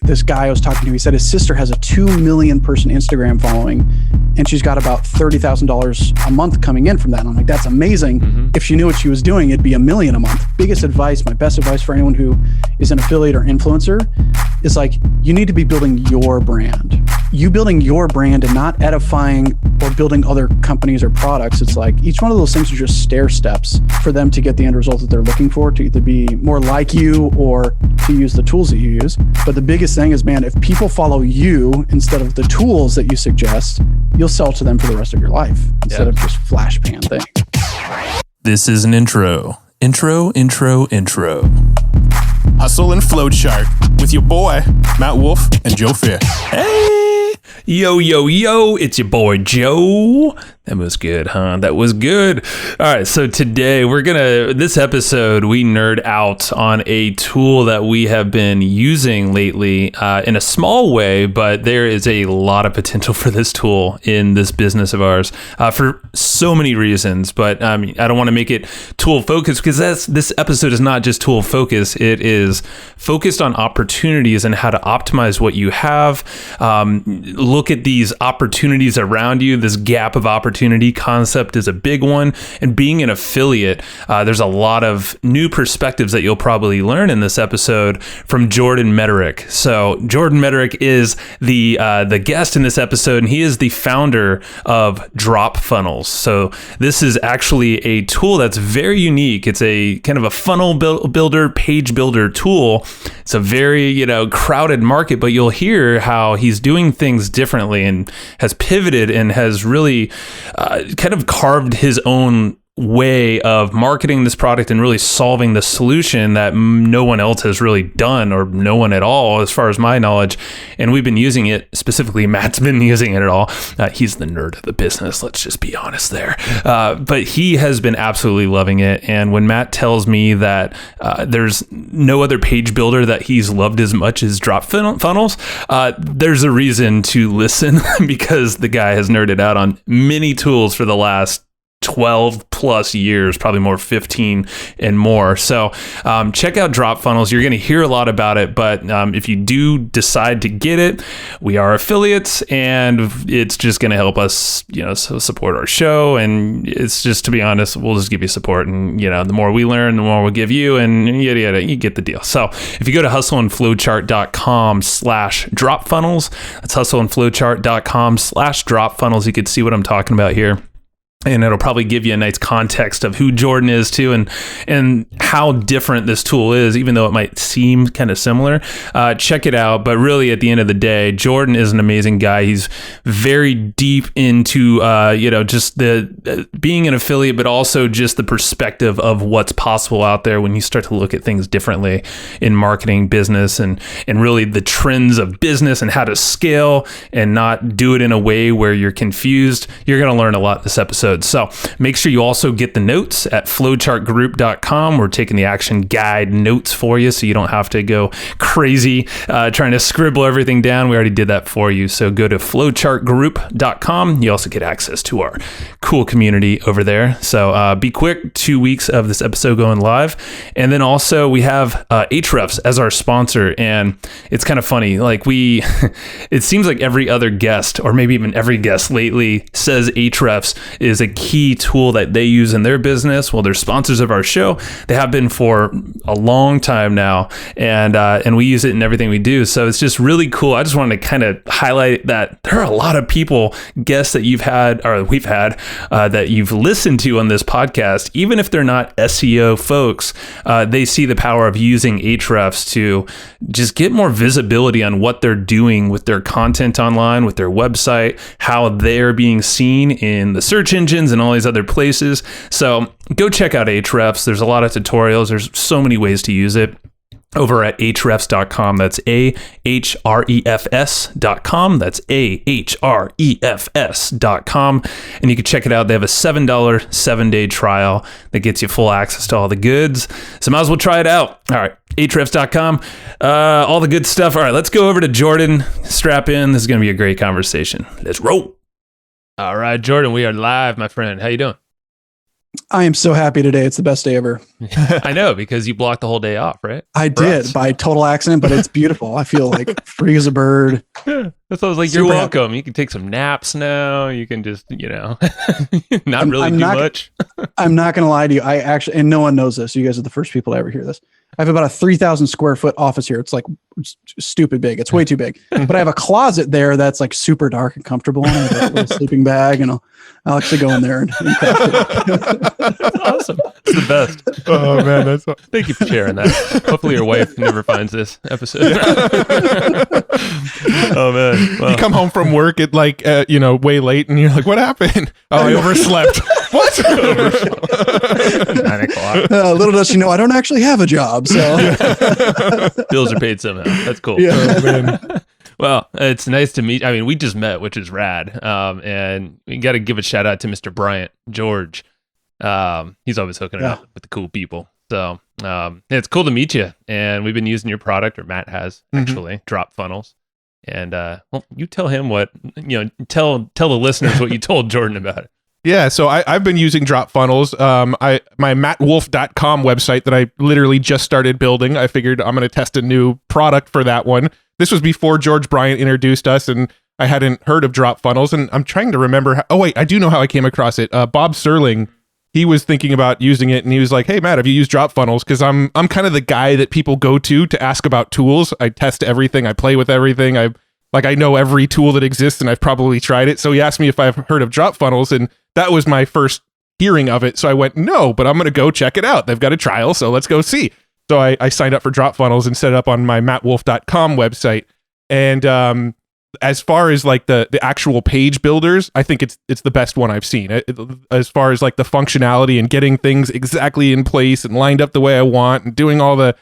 This guy I was talking to, he said his sister has a 2 million person Instagram following, and she's got about $30,000 a month coming in from that. And I'm like, that's amazing. Mm-hmm. If she knew what she was doing, it'd be $1 million a month. Biggest advice, my best advice for anyone who is an affiliate or influencer is like, you need to be building your brand. You building your brand and not edifying or building other companies or products. It's like each one of those things are just stair steps for them to get the end result that they're looking for, to either be more like you or to use the tools that you use. But the biggest thing is, man, if people follow you instead of the tools that you suggest, you'll sell to them for the rest of your life instead of just flash pan thing. This is an intro. Intro. Hustle and Flowchart with your boy, Matt Wolf and Joe Fier. Hey! Yo, it's your boy, Joe. That was good, huh? That was good. All right, so today this episode, we nerd out on a tool that we have been using lately in a small way, but there is a lot of potential for this tool in this business of ours for so many reasons. But I don't want to make it tool focused because this episode is not just tool focused. It is focused on opportunities and how to optimize what you have. Look at these opportunities around you. This gap of opportunity concept is a big one. And being an affiliate, there's a lot of new perspectives that you'll probably learn in this episode from Jordan Mederich. So Jordan Mederich is the guest in this episode, and he is the founder of Drop Funnels. So this is actually a tool that's very unique. It's a kind of a funnel builder, page builder tool. It's a very, crowded market, but you'll hear how he's doing things differently and has pivoted and has really kind of carved his own way of marketing this product and really solving the solution that no one else has really done, or no one at all, as far as my knowledge. And we've been using it, specifically Matt's been using it at all. He's the nerd of the business, let's just be honest there. But he has been absolutely loving it. And when Matt tells me that there's no other page builder that he's loved as much as Drop Funnels, there's a reason to listen because the guy has nerded out on many tools for the last 12 plus years, probably more 15 and more. So check out Drop Funnels. You're going to hear a lot about it, but if you do decide to get it, we are affiliates, and it's just going to help us, support our show. And it's just, to be honest, we'll just give you support. And, the more we learn, the more we'll give you, and yada, yada, you get the deal. So if you go to hustleandflowchart.com/drop funnels, that's hustleandflowchart.com/drop funnels, you can see what I'm talking about here. And it'll probably give you a nice context of who Jordan is too, and how different this tool is, even though it might seem kind of similar. Check it out. But really, at the end of the day, Jordan is an amazing guy. He's very deep into, just the being an affiliate, but also just the perspective of what's possible out there when you start to look at things differently in marketing, business, and really the trends of business and how to scale and not do it in a way where you're confused. You're going to learn a lot in this episode. So make sure you also get the notes at flowchartgroup.com. We're taking the action guide notes for you, so you don't have to go crazy trying to scribble everything down. We already did that for you. So go to flowchartgroup.com. You also get access to our cool community over there. So be quick, 2 weeks of this episode going live. And then also we have Ahrefs as our sponsor. And it's kind of funny. Like it seems like every other guest, or maybe even every guest lately, says Ahrefs is a key tool that they use in their business. Well, they're sponsors of our show. They have been for a long time now, and we use it in everything we do. So it's just really cool. I just wanted to kind of highlight that there are a lot of people, guests that we've had that you've listened to on this podcast. Even if they're not SEO folks, they see the power of using Ahrefs to just get more visibility on what they're doing with their content online, with their website, how they're being seen in the search engines and all these other places. So go check out Ahrefs. There's a lot of tutorials. There's so many ways to use it over at ahrefs.com. That's ahrefs.com. That's ahrefs.com. And you can check it out. They have a $7 7-day trial that gets you full access to all the goods. So might as well try it out. All right. ahrefs.com. All the good stuff. All right. Let's go over to Jordan. Strap in. This is going to be a great conversation. Let's roll. All right, Jordan, we are live, my friend. How you doing? I am so happy today. It's the best day ever. I know, because you blocked the whole day off, right? I did by total accident, but it's beautiful. I feel like free as a bird. That's what I was like, you're welcome. You can take some naps now. You can just, not really do much. I'm not going to lie to you. I actually, and no one knows this. You guys are the first people to ever hear this. I have about a 3,000 square foot office here. It's like stupid big. It's way too big. But I have a closet there that's like super dark and comfortable. And I have a little sleeping bag, and I'll actually go in there and craft it. That's awesome. It's the best. Oh man, Thank you for sharing that. Hopefully your wife never finds this episode. Oh man. Well. You come home from work at like way late, and you're like, "What happened?" Oh, I overslept. What? 9 o'clock. Little does she know, I don't actually have a job. So bills are paid somehow. That's cool. Yeah. Oh, man. Well, it's nice to meet. I mean, we just met, which is rad. And we got to give a shout out to Mr. Bryant George. He's always hooking it up with the cool people. So it's cool to meet you. And we've been using your product, or Matt has actually, Drop Funnels. And well, you tell him what tell the listeners what you told Jordan about it. Yeah, so I've been using Drop Funnels. My mattwolf.com website that I literally just started building. I figured I'm going to test a new product for that one. This was before George Bryant introduced us, and I hadn't heard of Drop Funnels. And I'm trying to remember. I do know how I came across it. Bob Serling, he was thinking about using it, and he was like, "Hey Matt, have you used Drop Funnels?" Because I'm kind of the guy that people go to ask about tools. I test everything. I play with everything. I know every tool that exists, and I've probably tried it. So he asked me if I've heard of Drop Funnels, and that was my first hearing of it. So I went, no, but I'm going to go check it out. They've got a trial, so let's go see. So I signed up for Drop Funnels and set it up on my mattwolf.com website. And as far as like the actual page builders, I think it's the best one I've seen. As far as like the functionality and getting things exactly in place and lined up the way I want and doing all the,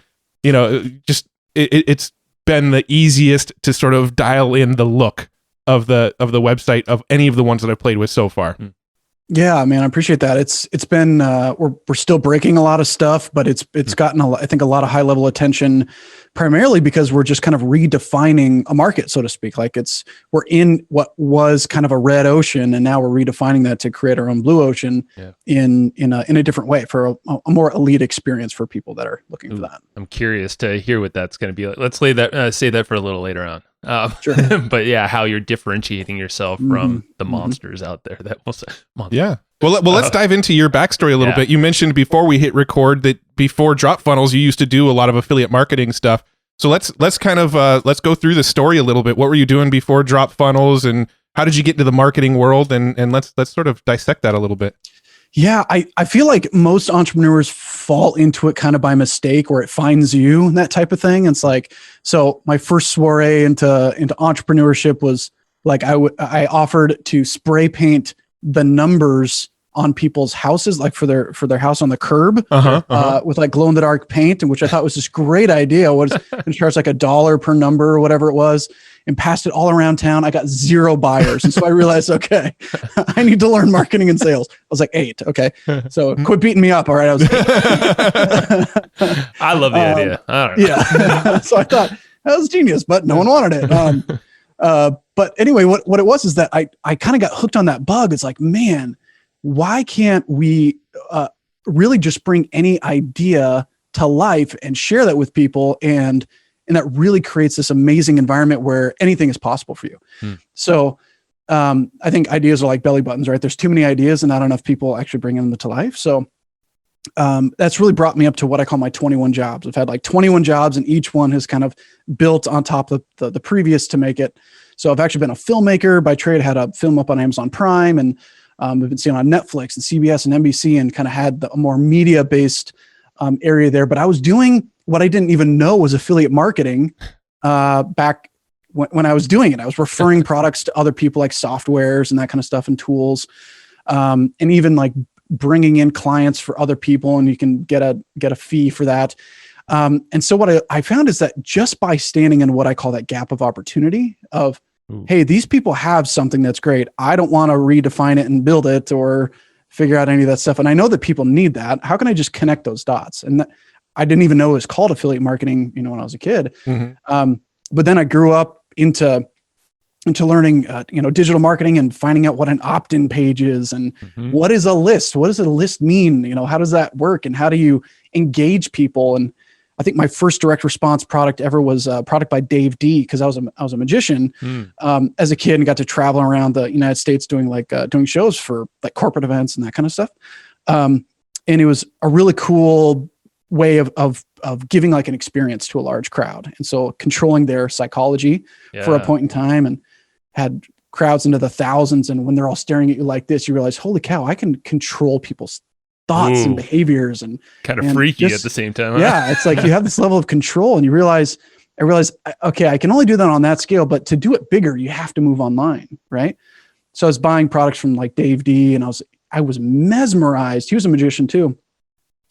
it's been the easiest to sort of dial in the look of the website of any of the ones that I've played with so far. Yeah, man, I appreciate that. It's been we're still breaking a lot of stuff, but it's gotten I think a lot of high level attention, primarily because we're just kind of redefining a market, so to speak. Like we're in what was kind of a red ocean, and now we're redefining that to create our own blue ocean in a different way for a more elite experience for people that are looking for that. I'm curious to hear what that's going to be like. Let's say that for a little later on. Sure. But yeah, how you're differentiating yourself from the monsters out there that will say monsters. Yeah. Well, let's dive into your backstory a little bit. You mentioned before we hit record that before Drop Funnels, you used to do a lot of affiliate marketing stuff. So let's kind of let's go through the story a little bit. What were you doing before Drop Funnels, and how did you get into the marketing world? And let's sort of dissect that a little bit. Yeah, I feel like most entrepreneurs fall into it kind of by mistake, or it finds you and that type of thing. It's like, so my first soiree into entrepreneurship was like I offered to spray paint the numbers on people's houses, like for their house on the curb, with like glow in the dark paint, and which I thought was this great idea. What is going to charge like $1 per number or whatever it was, and passed it all around town. I got 0 buyers, and so I realized, okay, I need to learn marketing and sales. I was like 8, okay, so quit beating me up. All right, I was 8. I love the idea. I don't know. Yeah, so I thought that was genius, but no one wanted it. But anyway, what it was is that I kind of got hooked on that bug. It's like, man, why can't we really just bring any idea to life and share that with people, and that really creates this amazing environment where anything is possible for you. So I think ideas are like belly buttons, right? There's too many ideas and not enough people actually bringing them to life. So that's really brought me up to what I call my 21 jobs. I've had like 21 jobs, and each one has kind of built on top of the previous to make it. So I've actually been a filmmaker by trade. I had a film up on Amazon Prime, and I've been seeing on Netflix and CBS and NBC, and kind of had a more media-based area there. But I was doing what I didn't even know was affiliate marketing back when I was doing it. I was referring products to other people, like softwares and that kind of stuff, and tools, and even like bringing in clients for other people, and you can get a fee for that. And so what I found is that just by standing in what I call that gap of opportunity of, hey, these people have something that's great. I don't want to redefine it and build it or figure out any of that stuff. And I know that people need that. How can I just connect those dots? And I didn't even know it was called affiliate marketing, when I was a kid. But then I grew up into into learning, digital marketing and finding out what an opt-in page is and what is a list? What does a list mean? How does that work? And how do you engage people? And I think my first direct response product ever was a product by Dave D, because I was a magician as a kid and got to travel around the United States doing doing shows for like corporate events and that kind of stuff. And it was a really cool way of giving like an experience to a large crowd. And so controlling their psychology for a point in time, and had crowds into the thousands. And when they're all staring at you like this, you realize, holy cow, I can control people's thoughts and behaviors, and kind of freaky at the same time. Huh? Yeah. It's like you have this level of control, and I realize, okay, I can only do that on that scale, but to do it bigger, you have to move online. Right. So I was buying products from like Dave D, and I was mesmerized. He was a magician too,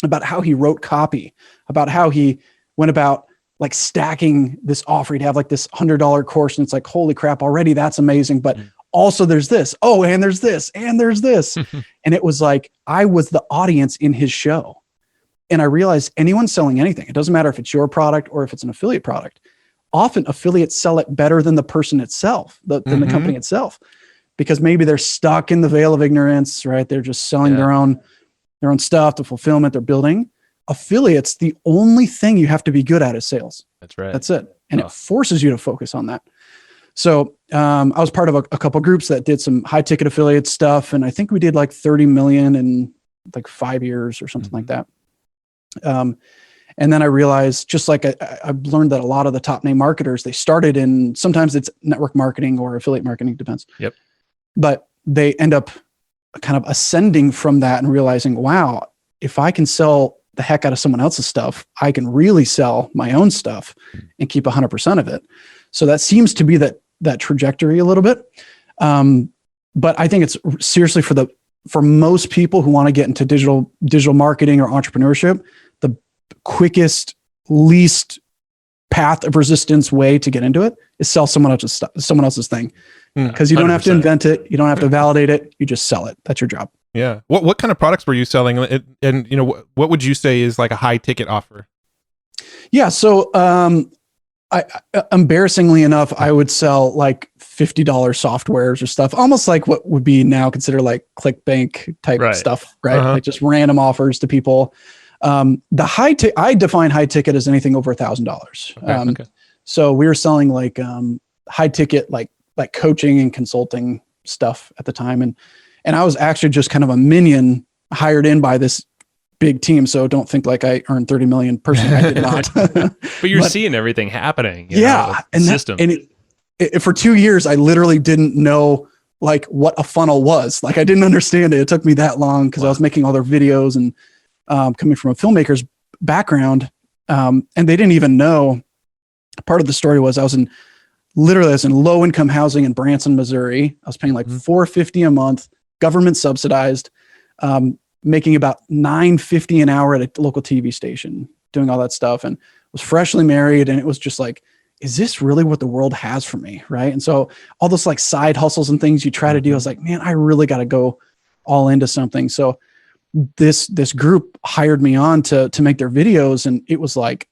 about how he wrote copy, about how he went about like stacking this offer. He'd have like this $100 course, and it's like, holy crap, already that's amazing. But also there's this, and there's this, and there's this. And it was like, I was the audience in his show. And I realized anyone selling anything, it doesn't matter if it's your product or if it's an affiliate product, often affiliates sell it better than the person itself, than the company itself, because maybe they're stuck in the veil of ignorance, right? They're just selling their own stuff, the fulfillment they're building. Affiliates, the only thing you have to be good at is sales. That's right. That's it. And it forces you to focus on that. So I was part of a couple groups that did some high ticket affiliate stuff. And I think we did like 30 million in like 5 years or something like that. And then I realized, just like I've learned that a lot of the top name marketers, they started in, sometimes it's network marketing or affiliate marketing, depends. Yep. But they end up kind of ascending from that and realizing, wow, if I can sell the heck out of someone else's stuff, I can really sell my own stuff and keep 100% of it. So that seems to be that trajectory a little bit. But I think it's seriously for most people who want to get into digital marketing or entrepreneurship, the quickest, least path of resistance way to get into it is sell someone else's thing. Because you don't have to invent it. You don't have to validate it. You just sell it. That's your job. Yeah. What kind of products were you selling? And what would you say is like a high ticket offer? Yeah. So I embarrassingly enough, I would sell like $50 softwares or stuff, almost like what would be now considered like ClickBank type stuff, right? Like just random offers to people. I define high ticket as anything over $1,000. Okay. So we were selling like high ticket, like coaching and consulting stuff at the time. And I was actually just kind of a minion hired in by this big team. So don't think like I earned 30 million personally. I did not. But you're seeing everything happening. And system. It for 2 years, I literally didn't know like what a funnel was. Like I didn't understand it. It took me that long because I was making all their videos and coming from a filmmaker's background. And they didn't even know. Part of the story was I was in low income housing in Branson, Missouri. I was paying like $450 a month, government subsidized, making about $950 an hour at a local TV station, doing all that stuff, and was freshly married. And it was just like, is this really what the world has for me? Right. And so all those like side hustles and things you try to do, I was like, man, I really got to go all into something. So this group hired me on to make their videos. And it was like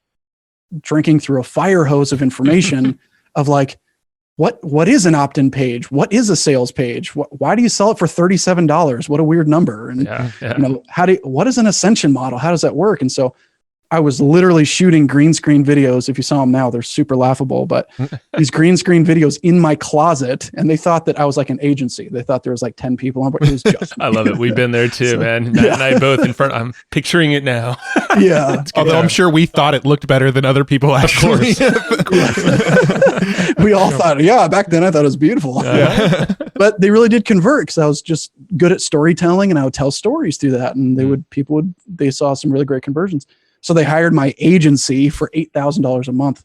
drinking through a fire hose of information of like, what is an opt-in page? What is a sales page? Why do you sell it for $37? What a weird number. And what is an ascension model? How does that work? And so I was literally shooting green screen videos. If you saw them now, they're super laughable, but these green screen videos in my closet, and they thought that I was like an agency. They thought there was like 10 people on board. It was just I love it. We've been there too, man. Matt and I both in front. I'm picturing it now. Yeah. Although I'm sure we thought it looked better than other people actually. Of course. We all thought, back then I thought it was beautiful. But they really did convert because I was just good at storytelling, and I would tell stories through that. And they saw some really great conversions. So they hired my agency for $8,000 a month.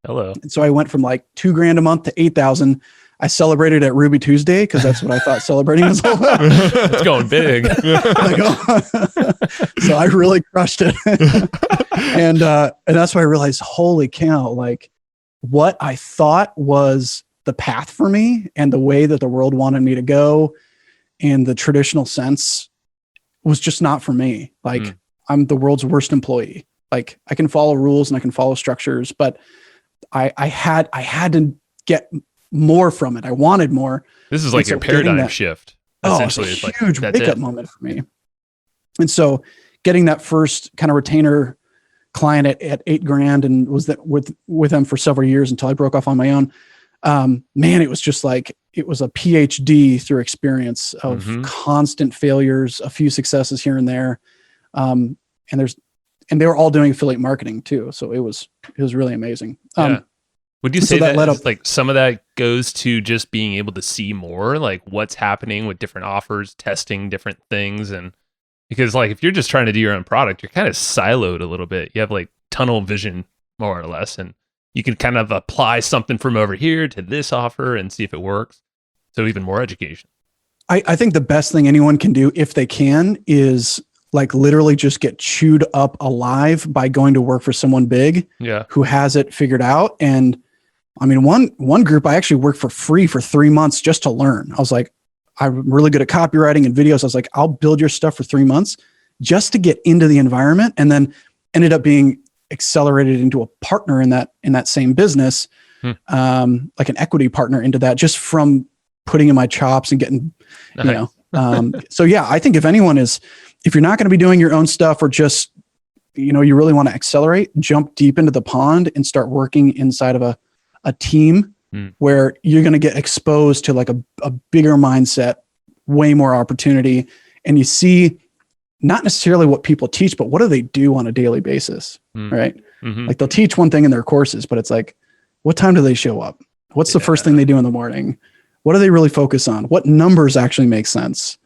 Hello. And so I went from like $2,000 a month to $8,000. I celebrated at Ruby Tuesday because that's what I thought celebrating was all about. It's going big. So I really crushed it. And that's why I realized, holy cow, like what I thought was the path for me and the way that the world wanted me to go in the traditional sense was just not for me. Like I'm the world's worst employee. Like I can follow rules and I can follow structures, but I had to get more from it. I wanted more. This is like And so your paradigm getting that- shift. Oh, Essentially, it's a it's huge like, that's wake up it. moment for me. And so getting that first kind of retainer client at $8,000 and was that with them for several years until I broke off on my own. Man, it was just like, it was a PhD through experience of constant failures, a few successes here and there. And they were all doing affiliate marketing too. So it was really amazing. Would you so say that that led is, up- like some of that goes to just being able to see more, like what's happening with different offers, testing different things? And because like if you're just trying to do your own product, you're kind of siloed a little bit. You have like tunnel vision more or less, and you can kind of apply something from over here to this offer and see if it works. So even more education. I think the best thing anyone can do if they can is like literally just get chewed up alive by going to work for someone big who has it figured out. And I mean, one group I actually worked for free for 3 months just to learn. I was like, I'm really good at copywriting and videos. I was like, I'll build your stuff for 3 months just to get into the environment, and then ended up being accelerated into a partner in that same business, like an equity partner into that, just from putting in my chops and getting, so yeah, I think if you're not going to be doing your own stuff, or just, you really want to accelerate, jump deep into the pond and start working inside of a team where you're going to get exposed to like a bigger mindset, way more opportunity. And you see not necessarily what people teach, but what do they do on a daily basis, right? Like they'll teach one thing in their courses, but it's like, what time do they show up? What's the first thing they do in the morning? What do they really focus on? What numbers actually make sense?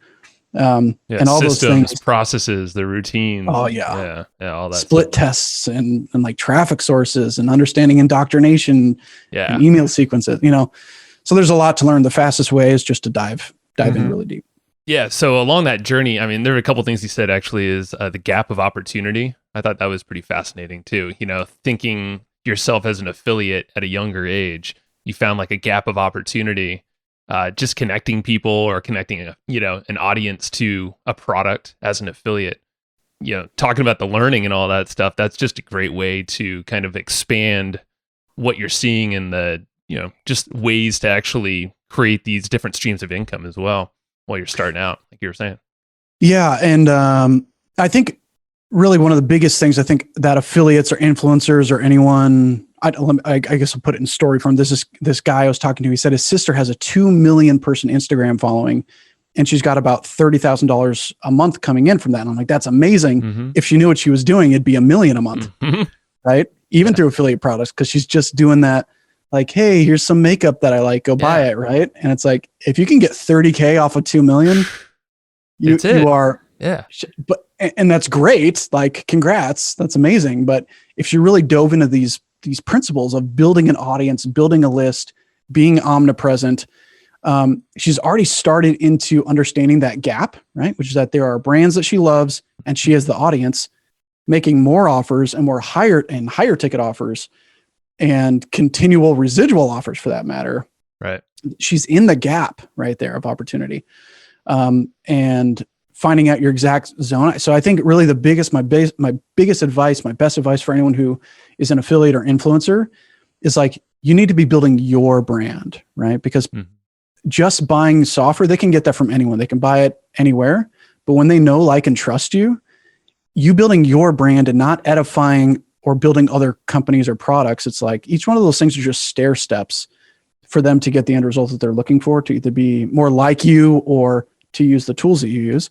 And all systems, those things, processes, the routines. Oh yeah. All that split stuff. tests and like traffic sources and understanding indoctrination and email sequences, so there's a lot to learn. The fastest way is just to dive in really deep. Yeah. So along that journey, I mean, there were a couple things he said actually is the gap of opportunity. I thought that was pretty fascinating too. Thinking yourself as an affiliate at a younger age, you found like a gap of opportunity. Just connecting people or connecting, an audience to a product as an affiliate, talking about the learning and all that stuff. That's just a great way to kind of expand what you're seeing in the, just ways to actually create these different streams of income as well while you're starting out, like you were saying. Yeah. And I think really one of the biggest things, I think that affiliates or influencers or anyone, I guess I'll put it in story form. This guy I was talking to, he said his sister has a 2 million person Instagram following, and she's got about $30,000 a month coming in from that. And I'm like, that's amazing. If she knew what she was doing, it'd be $1 million a month, right? Even through affiliate products, because she's just doing that. Like, hey, here's some makeup that I like, go buy it, right? And it's like, if you can get 30K off of 2 million, you are, and that's great. Like, congrats, that's amazing. But if you really dove into these principles of building an audience, building a list, being omnipresent, she's already started into understanding that gap, right? Which is that there are brands that she loves and she has the audience, making more offers and more higher ticket offers and continual residual offers for that matter. Right. She's in the gap right there of opportunity. And finding out your exact zone. So I think really my biggest advice, my best advice for anyone who is an affiliate or influencer is like, you need to be building your brand, right? Because just buying software, they can get that from anyone. They can buy it anywhere. But when they know, like, and trust you building your brand and not edifying or building other companies or products, it's like each one of those things are just stair steps for them to get the end result that they're looking for, to either be more like you or to use the tools that you use.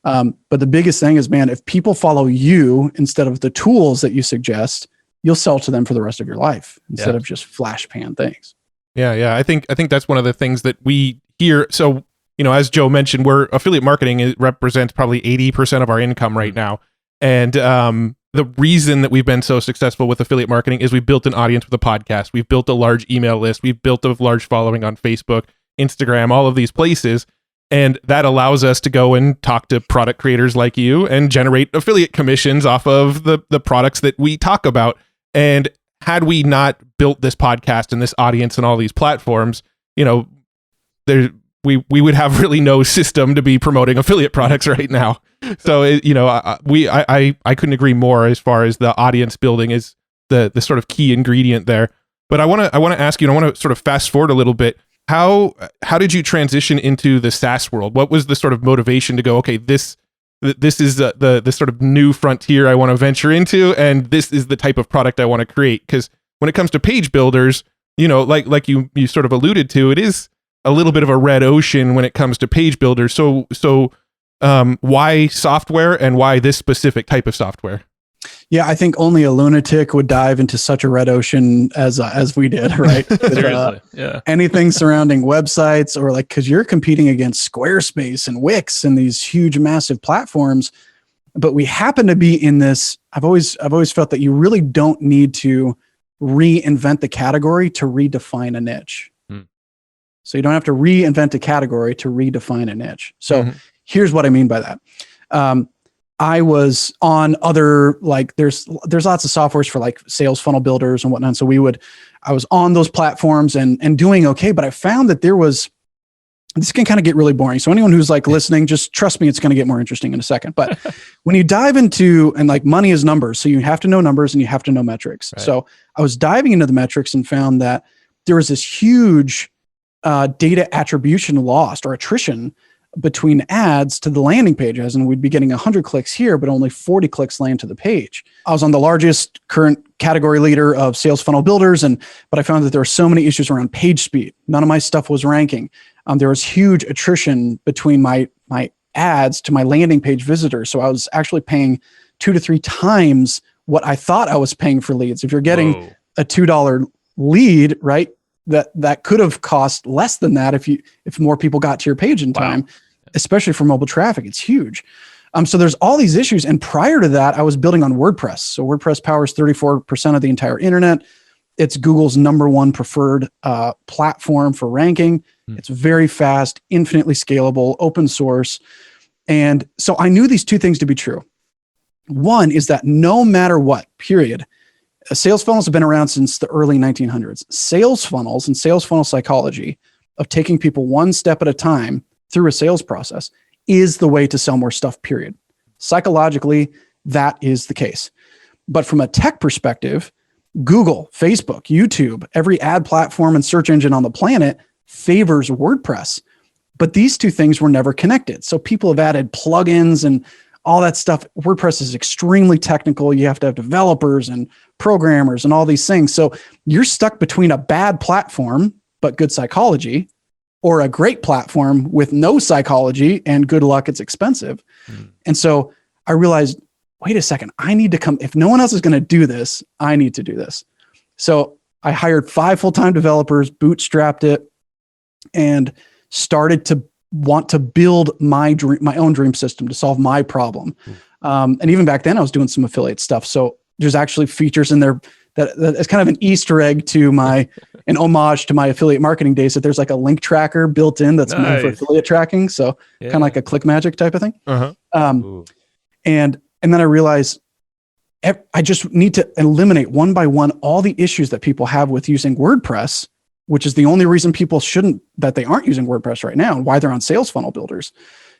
But the biggest thing is, man, if people follow you instead of the tools that you suggest, you'll sell to them for the rest of your life instead of just flash pan things. Yeah. I think that's one of the things that we hear. So, as Joe mentioned, affiliate marketing represents probably 80% of our income right now. And the reason that we've been so successful with affiliate marketing is we built an audience with a podcast. We've built a large email list. We've built a large following on Facebook, Instagram, all of these places. And that allows us to go and talk to product creators like you and generate affiliate commissions off of the products that we talk about. And had we not built this podcast and this audience and all these platforms, we would have really no system to be promoting affiliate products right now. So, I couldn't agree more as far as the audience building is the sort of key ingredient there. But I want to ask you, and I want to sort of fast forward a little bit. How did you transition into the SaaS world? What was the sort of motivation to go, okay, this is the sort of new frontier I want to venture into, and this is the type of product I want to create? Because when it comes to page builders, like you sort of alluded to, it is a little bit of a red ocean when it comes to page builders. So why software, and why this specific type of software? Yeah, I think only a lunatic would dive into such a red ocean as we did, right? Seriously, yeah. Anything surrounding websites, or because you're competing against Squarespace and Wix and these huge, massive platforms. But we happen to be in this. I've always felt that you really don't need to reinvent the category to redefine a niche. So you don't have to reinvent a category to redefine a niche. So here's what I mean by that. I was on other, there's lots of softwares for sales funnel builders and whatnot. So I was on those platforms and doing okay, but I found that this can kind of get really boring. So anyone who's listening, just trust me, it's going to get more interesting in a second. But when you dive into, and money is numbers, so you have to know numbers and you have to know metrics. Right. So I was diving into the metrics and found that there was this huge data attribution lost, or attrition, between ads to the landing pages, and we'd be getting 100 clicks here, but only 40 clicks land to the page. I was on the largest current category leader of sales funnel builders, but I found that there were so many issues around page speed. None of my stuff was ranking. There was huge attrition between my ads to my landing page visitors. So I was actually paying 2 to 3 times what I thought I was paying for leads. If you're getting a $2 lead, right, that could have cost less than that if more people got to your page in time, especially for mobile traffic. It's huge. So there's all these issues. And prior to that, I was building on WordPress. So WordPress powers 34% of the entire internet. It's Google's #1 preferred platform for ranking. It's very fast, infinitely scalable, open source. And so I knew these two things to be true. One is that no matter what, period, sales funnels have been around since the early 1900s. Sales funnels and sales funnel psychology of taking people one step at a time through a sales process is the way to sell more stuff, period. Psychologically, that is the case. But from a tech perspective, Google, Facebook, YouTube, every ad platform and search engine on the planet favors WordPress. But these two things were never connected. So people have added plugins and all that stuff. WordPress is extremely technical. You have to have developers and programmers and all these things. So you're stuck between a bad platform, but good psychology, or a great platform with no psychology and good luck, it's expensive. And so I realized, wait a second, I need to come. If no one else is going to do this, I need to do this. So I hired 5 full-time developers, bootstrapped it, and started to want to build my own dream system to solve my problem. And even back then I was doing some affiliate stuff. So there's actually features in there that is kind of an Easter egg to an homage to my affiliate marketing days, that there's a link tracker built in that's meant for affiliate tracking. So kind of like a click magic type of thing. And then I realized I just need to eliminate one by one all the issues that people have with using WordPress, which is the only reason people that they aren't using WordPress right now, and why they're on sales funnel builders,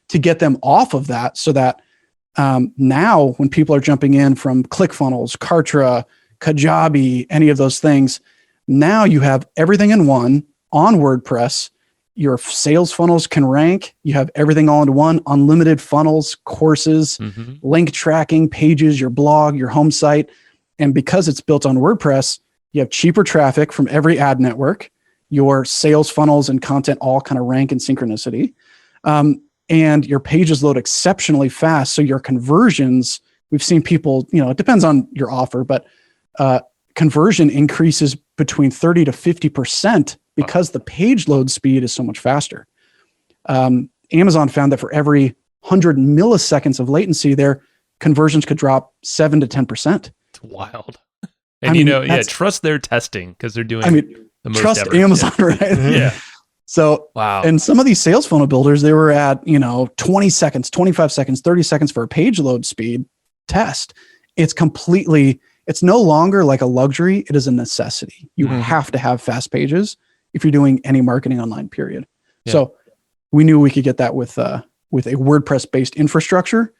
to get them off of that, so that now when people are jumping in from ClickFunnels, Kartra, Kajabi, any of those things, now you have everything in one on WordPress. Your sales funnels can rank. You have everything all into one, unlimited funnels, courses, link tracking, pages, your blog, your home site. And because it's built on WordPress, you have cheaper traffic from every ad network. Your sales funnels and content all kind of rank in synchronicity. And your pages load exceptionally fast. So your conversions, we've seen people, it depends on your offer, but conversion increases between 30 to 50% because the page load speed is so much faster. Amazon found that for every 100 milliseconds of latency, their conversions could drop 7 to 10%. It's wild. And trust their testing, because they're doing the most trust ever. Amazon, right? Yeah. So, wow. And some of these sales funnel builders, they were at, 20 seconds, 25 seconds, 30 seconds for a page load speed test. It's no longer like a luxury. It is a necessity. You have to have fast pages if you're doing any marketing online, period. Yeah. So we knew we could get that with a WordPress based infrastructure,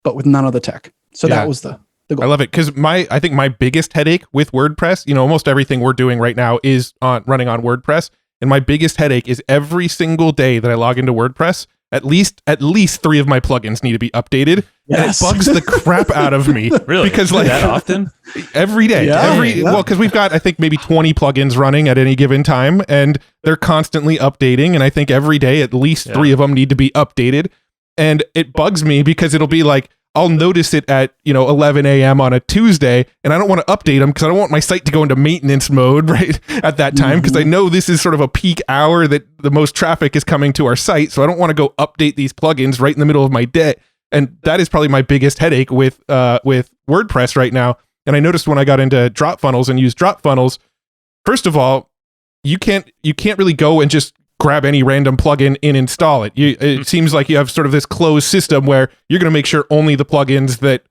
but with none of the tech. So that was the I love it because I think my biggest headache with WordPress, almost everything we're doing right now is running on WordPress. And my biggest headache is every single day that I log into WordPress, at least 3 of my plugins need to be updated. Yes. And it bugs the crap out of me. Really? Because that often? Every day. Yeah. Well, because we've got, I think, maybe 20 plugins running at any given time, and they're constantly updating. And I think every day, at least 3 of them need to be updated. And it bugs me because it'll be like, I'll notice it at 11 a.m. on a Tuesday, and I don't want to update them because I don't want my site to go into maintenance mode right at that time, because I know this is sort of a peak hour that the most traffic is coming to our site. So I don't want to go update these plugins right in the middle of my day, and that is probably my biggest headache with WordPress right now. And I noticed when I got into drop funnels and used drop funnels, first of all, you can't really go and just grab any random plugin and install it. It seems like you have sort of this closed system where you're going to make sure only the plugins that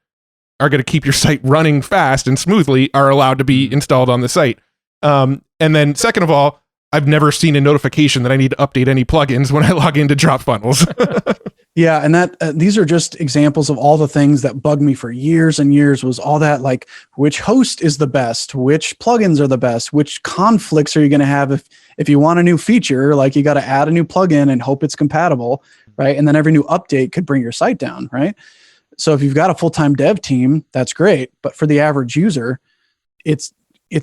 are going to keep your site running fast and smoothly are allowed to be installed on the site. And then second of all, I've never seen a notification that I need to update any plugins when I log into drop funnels. Yeah, and that these are just examples of all the things that bugged me for years and years, was all that, like, which host is the best, which plugins are the best, which conflicts are you going to have if you want a new feature, like you got to add a new plugin and hope it's compatible, right? And then every new update could bring your site down, right? So if you've got a full-time dev team, that's great, but for the average user, it's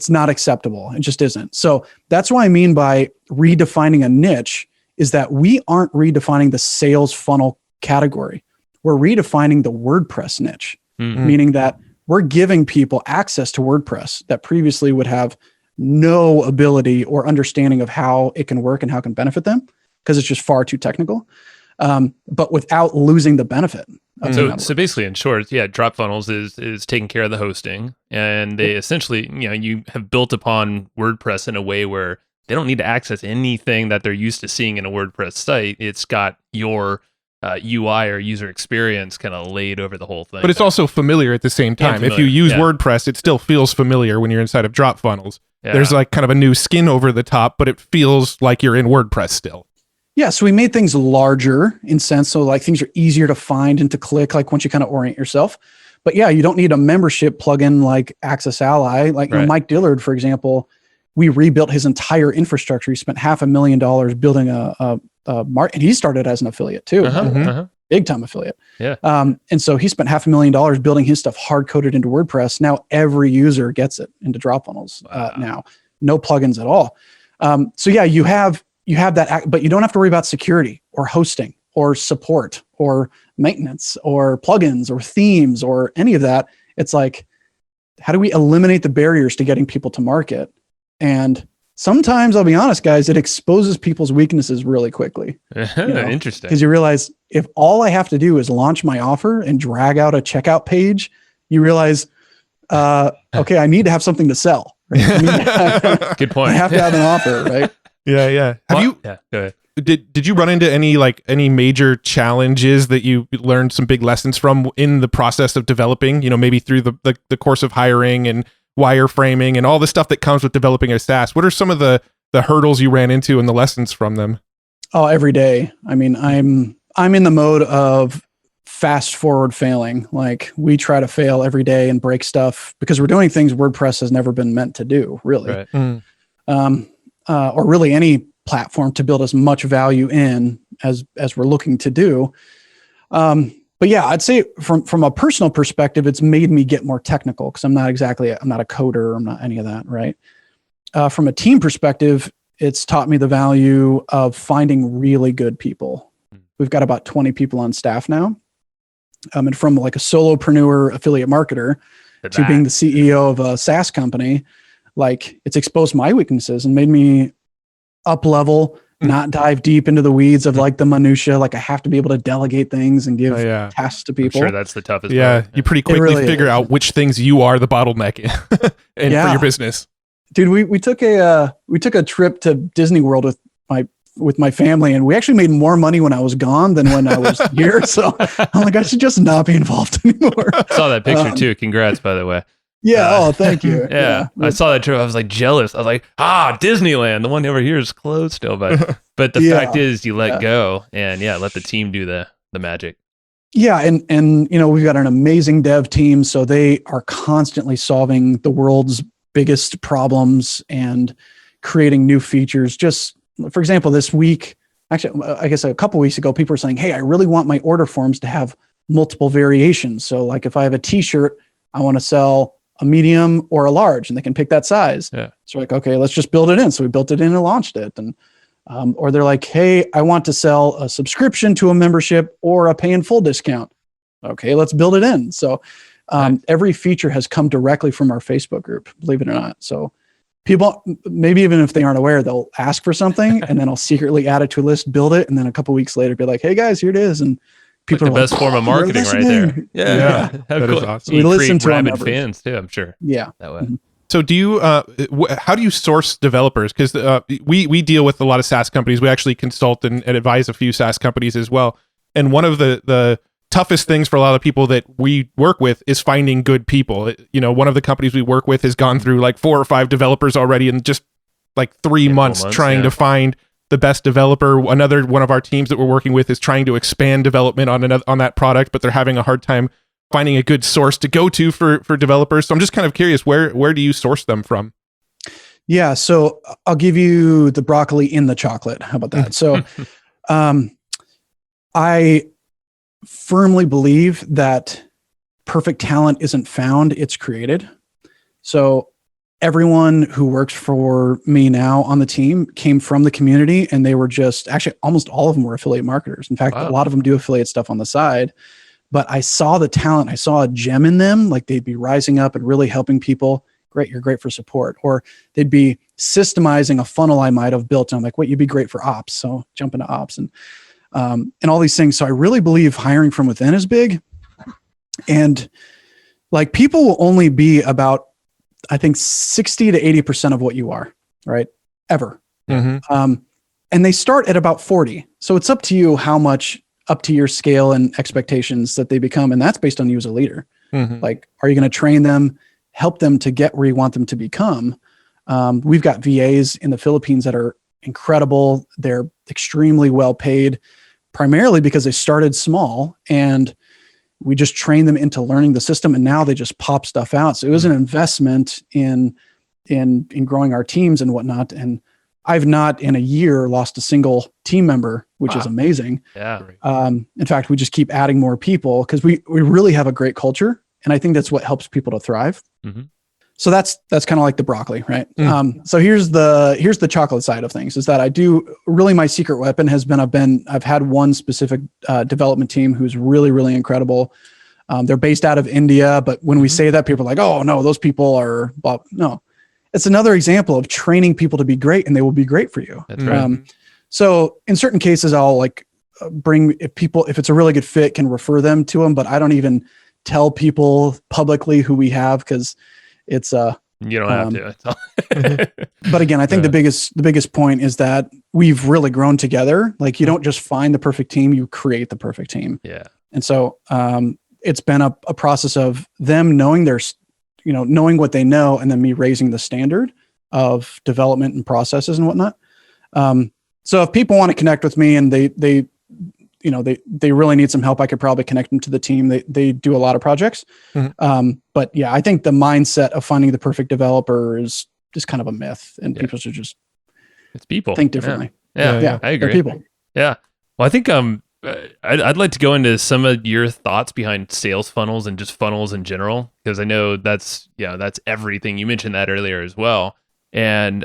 not acceptable. It just isn't. So that's what I mean by redefining a niche, is that we aren't redefining the sales funnel category. We're redefining the WordPress niche, meaning that we're giving people access to WordPress that previously would have no ability or understanding of how it can work and how it can benefit them, because it's just far too technical, but without losing the benefit. So basically, in short, drop funnels is taking care of the hosting, and they essentially, you have built upon WordPress in a way where they don't need to access anything that they're used to seeing in a WordPress site. It's got your UI or user experience kind of laid over the whole thing. But it's also familiar at the same time. If you use WordPress, it still feels familiar when you're inside of drop funnels. Yeah. There's like kind of a new skin over the top, but it feels like you're in WordPress still. Yeah, so we made things larger in sense, so like things are easier to find and to click, like once you kind of orient yourself. But yeah, you don't need a membership plugin like Access Ally. Like Mike Dillard, for example, we rebuilt his entire infrastructure. He spent $500,000 building a and he started as an affiliate too, big time affiliate. Yeah. And so he spent $500,000 building his stuff hard coded into WordPress. Now every user gets it into drop funnels. Now, no plugins at all. So yeah, you have that, but you don't have to worry about security or hosting or support or maintenance or plugins or themes or any of that. It's like, how do we eliminate the barriers to getting people to market? And sometimes, I'll be honest, guys, it exposes people's weaknesses really quickly. Interesting. Because you realize if all I have to do is launch my offer and drag out a checkout page, you realize, okay, I need to have something to sell. Right? Good point. I have to have an offer, right? Yeah. Yeah, go ahead. Did you run into any major challenges that you learned some big lessons from in the process of developing, maybe through the course of hiring and wireframing and all the stuff that comes with developing a SaaS? What are some of the hurdles you ran into and the lessons from them? Oh, every day. I mean, I'm in the mode of fast forward failing. Like, we try to fail every day and break stuff because we're doing things WordPress has never been meant to do, really. Right. Or really any platform to build as much value in as we're looking to do. But yeah, I'd say from a personal perspective, it's made me get more technical because I'm not a coder. I'm not any of that, right? From a team perspective, it's taught me the value of finding really good people. We've got about 20 people on staff now. And from like a solopreneur affiliate marketer to being the CEO of a SaaS company, like, it's exposed my weaknesses and made me up level, not dive deep into the weeds of like the minutia. Like, I have to be able to delegate things and give tasks to people. I'm sure that's the toughest part. Yeah, you pretty quickly figure out which things you are the bottleneck in for your business. Dude, we took a trip to Disney World with my family, and we actually made more money when I was gone than when I was here. So I'm like, I should just not be involved anymore. Saw that picture too. Congrats, by the way. Yeah. Thank you. Yeah. I saw that trip. I was like jealous. I was like, Disneyland. The one over here is closed still, but the fact is, you let go and let the team do the magic. Yeah, and we've got an amazing dev team, so they are constantly solving the world's biggest problems and creating new features. Just for example, this week, actually, I guess a couple weeks ago, people were saying, "Hey, I really want my order forms to have multiple variations. So, like, if I have a T-shirt, I want to sell a medium or a large, and they can pick that size." Yeah. So, like, okay, let's just build it in. So we built it in and launched it, and or they're like, "Hey, I want to sell a subscription to a membership or a pay in full discount." Okay, let's build it in. So every feature has come directly from our Facebook group, believe it or not. So people, maybe even if they aren't aware, they'll ask for something and then I'll secretly add it to a list, build it, and then a couple weeks later be like, "Hey guys, here it is." And people like the are best form of marketing right there. Yeah. That How is cool. awesome. You We listen create to our rabid numbers. fans too, I'm sure. Yeah. That way. Mhm. So do you, how do you source developers? Because we deal with a lot of SaaS companies. We actually consult and advise a few SaaS companies as well. And one of the toughest things for a lot of people that we work with is finding good people. One of the companies we work with has gone through like 4 or 5 developers already in just like 3 months trying to find the best developer. Another one of our teams that we're working with is trying to expand development on that product, but they're having a hard time finding a good source to go to for developers. So I'm just kind of curious, where do you source them from? Yeah. So I'll give you the broccoli in the chocolate. How about that? So I firmly believe that perfect talent isn't found, it's created. So everyone who works for me now on the team came from the community, and they were actually almost all of them were affiliate marketers. In fact, Wow. a lot of them do affiliate stuff on the side, but I saw the talent. I saw a gem in them. Like, they'd be rising up and really helping people. Great. You're great for support. Or they'd be systemizing a funnel I might've built. And I'm like, wait, you'd be great for ops. So jump into ops and all these things. So I really believe hiring from within is big. And like, people will only be about, I think, 60 to 80% of what you are, right? Ever. Mm-hmm. And they start at about 40. So it's up to you how much up to your scale and expectations that they become. And that's based on you as a leader. Mm-hmm. Like, are you going to train them, help them to get where you want them to become? We've got VAs in the Philippines that are incredible. They're extremely well paid, primarily because they started small, and we just trained them into learning the system, and now they just pop stuff out. So it was an investment in growing our teams and whatnot. And I've not in a year lost a single team member, which is amazing. Yeah. In fact, we just keep adding more people because we really have a great culture. And I think that's what helps people to thrive. Mm-hmm. So that's kind of like the broccoli, right? So here's the chocolate side of things, is that my secret weapon has been, I've had one specific development team who's really, really incredible. They're based out of India, but when we say that, people are like, "Oh no, those people are," well, no. It's another example of training people to be great, and they will be great for you. That's right. So in certain cases, I'll like bring, if it's a really good fit, can refer them to them, but I don't even tell people publicly who we have, because it's You don't have to. That's all. but again, I think the biggest point is that we've really grown together. Like, you don't just find the perfect team, you create the perfect team. Yeah. And so it's been a process of them knowing knowing what they know, and then me raising the standard of development and processes and whatnot. So if people want to connect with me and they really need some help, I could probably connect them to the team. They do a lot of projects. Mm-hmm. But yeah, I think the mindset of finding the perfect developer is just kind of a myth, and people should just It's people. think differently. Yeah. I agree. They're people. Yeah. Well, I think I'd like to go into some of your thoughts behind sales funnels and just funnels in general, because I know that's everything. You mentioned that earlier as well. And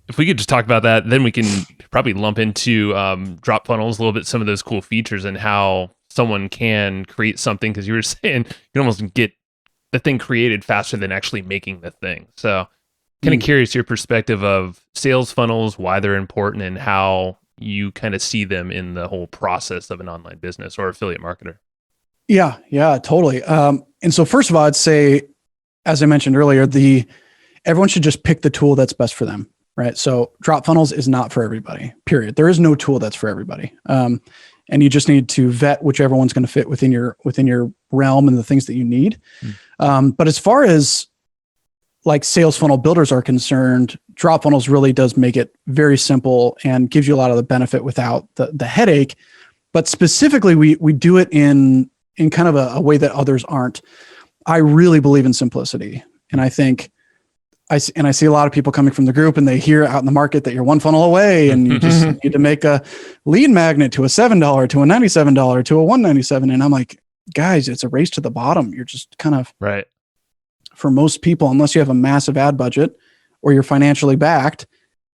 if we could just talk about that, then we can probably lump into drop funnels a little bit, some of those cool features and how someone can create something, because you were saying you can almost get the thing created faster than actually making the thing. So kind of curious your perspective of sales funnels, why they're important, and how you kind of see them in the whole process of an online business or affiliate marketer. Yeah, totally. And so first of all, I'd say, as I mentioned earlier, everyone should just pick the tool that's best for them, right? So drop funnels is not for everybody, period. There is no tool that's for everybody. And you just need to vet whichever one's going to fit within your realm and the things that you need. But as far as like sales funnel builders are concerned, drop funnels really does make it very simple and gives you a lot of the benefit without the headache. But specifically, we do it in in kind of a way that others aren't. I really believe in simplicity. And I think I see a lot of people coming from the group and they hear out in the market that you're one funnel away and you just need to make a lead magnet to a $7, to a $97, to a $197. And I'm like, guys, it's a race to the bottom. You're just kind of right. For most people, unless you have a massive ad budget or you're financially backed,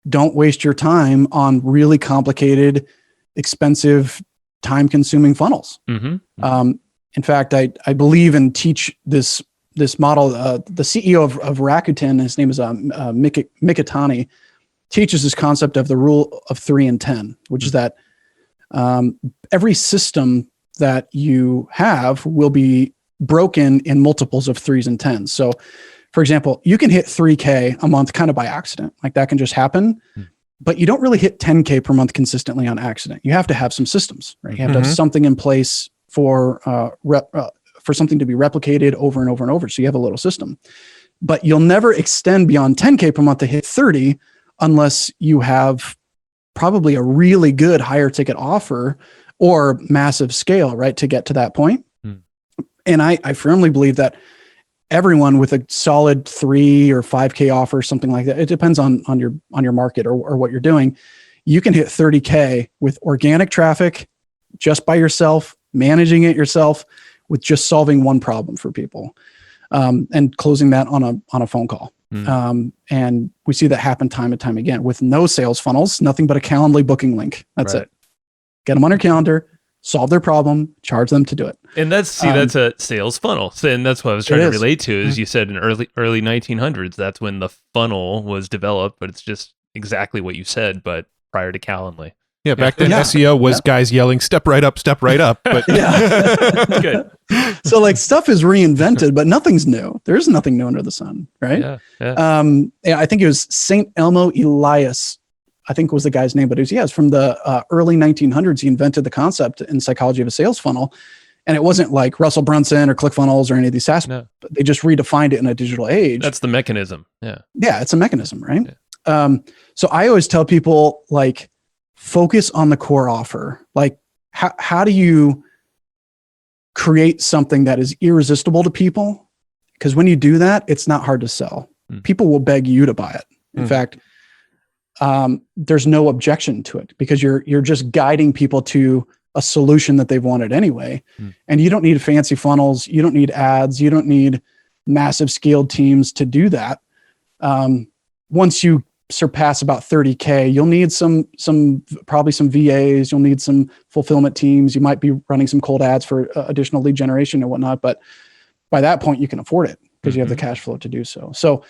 don't waste your time on really complicated, expensive, time-consuming funnels. Mm-hmm. In fact, I believe and teach this model. The CEO of Rakuten, his name is Mikitani, teaches this concept of the rule of 3 and 10, which is that every system that you have will be broken in multiples of 3s and 10s. So, for example, you can hit 3K a month kind of by accident. Like that can just happen. But you don't really hit 10K per month consistently on accident. You have to have some systems, right? You have to have something in place for something to be replicated over and over and over. So you have a little system. But you'll never extend beyond 10K per month to hit 30 unless you have probably a really good higher ticket offer or massive scale, right, to get to that point. And I firmly believe that everyone with a solid 3 or 5K offer, something like that, it depends on your market or what you're doing. You can hit 30K with organic traffic just by yourself, managing it yourself, with just solving one problem for people, and closing that on a phone call. And we see that happen time and time again with no sales funnels, nothing but a Calendly booking link. That's it. Get them on your calendar, solve their problem, charge them to do it. And that's a sales funnel. And that's what I was trying to relate to is you said in early 1900s, that's when the funnel was developed, but it's just exactly what you said, but prior to Calendly. Yeah, back then SEO was guys yelling, step right up, but good. So like stuff is reinvented, but nothing's new. There's nothing new under the sun, right? I think it was St. Elmo Elias, I think was the guy's name, but it was from the early 1900s. He invented the concept in psychology of a sales funnel. And it wasn't like Russell Brunson or ClickFunnels or any of these SaaS, but they just redefined it in a digital age. That's the mechanism. Yeah, it's a mechanism, right? So I always tell people, like, focus on the core offer. Like, how do you create something that is irresistible to people? Because when you do that, it's not hard to sell. People will beg you to buy it. In fact, there's no objection to it because you're just guiding people to a solution that they've wanted anyway. And you don't need fancy funnels. You don't need ads. You don't need massive scaled teams to do that. Once you surpass about 30K, you'll need probably some VAs. You'll need some fulfillment teams. You might be running some cold ads for additional lead generation and whatnot. But by that point, you can afford it because you have the cash flow to do so. So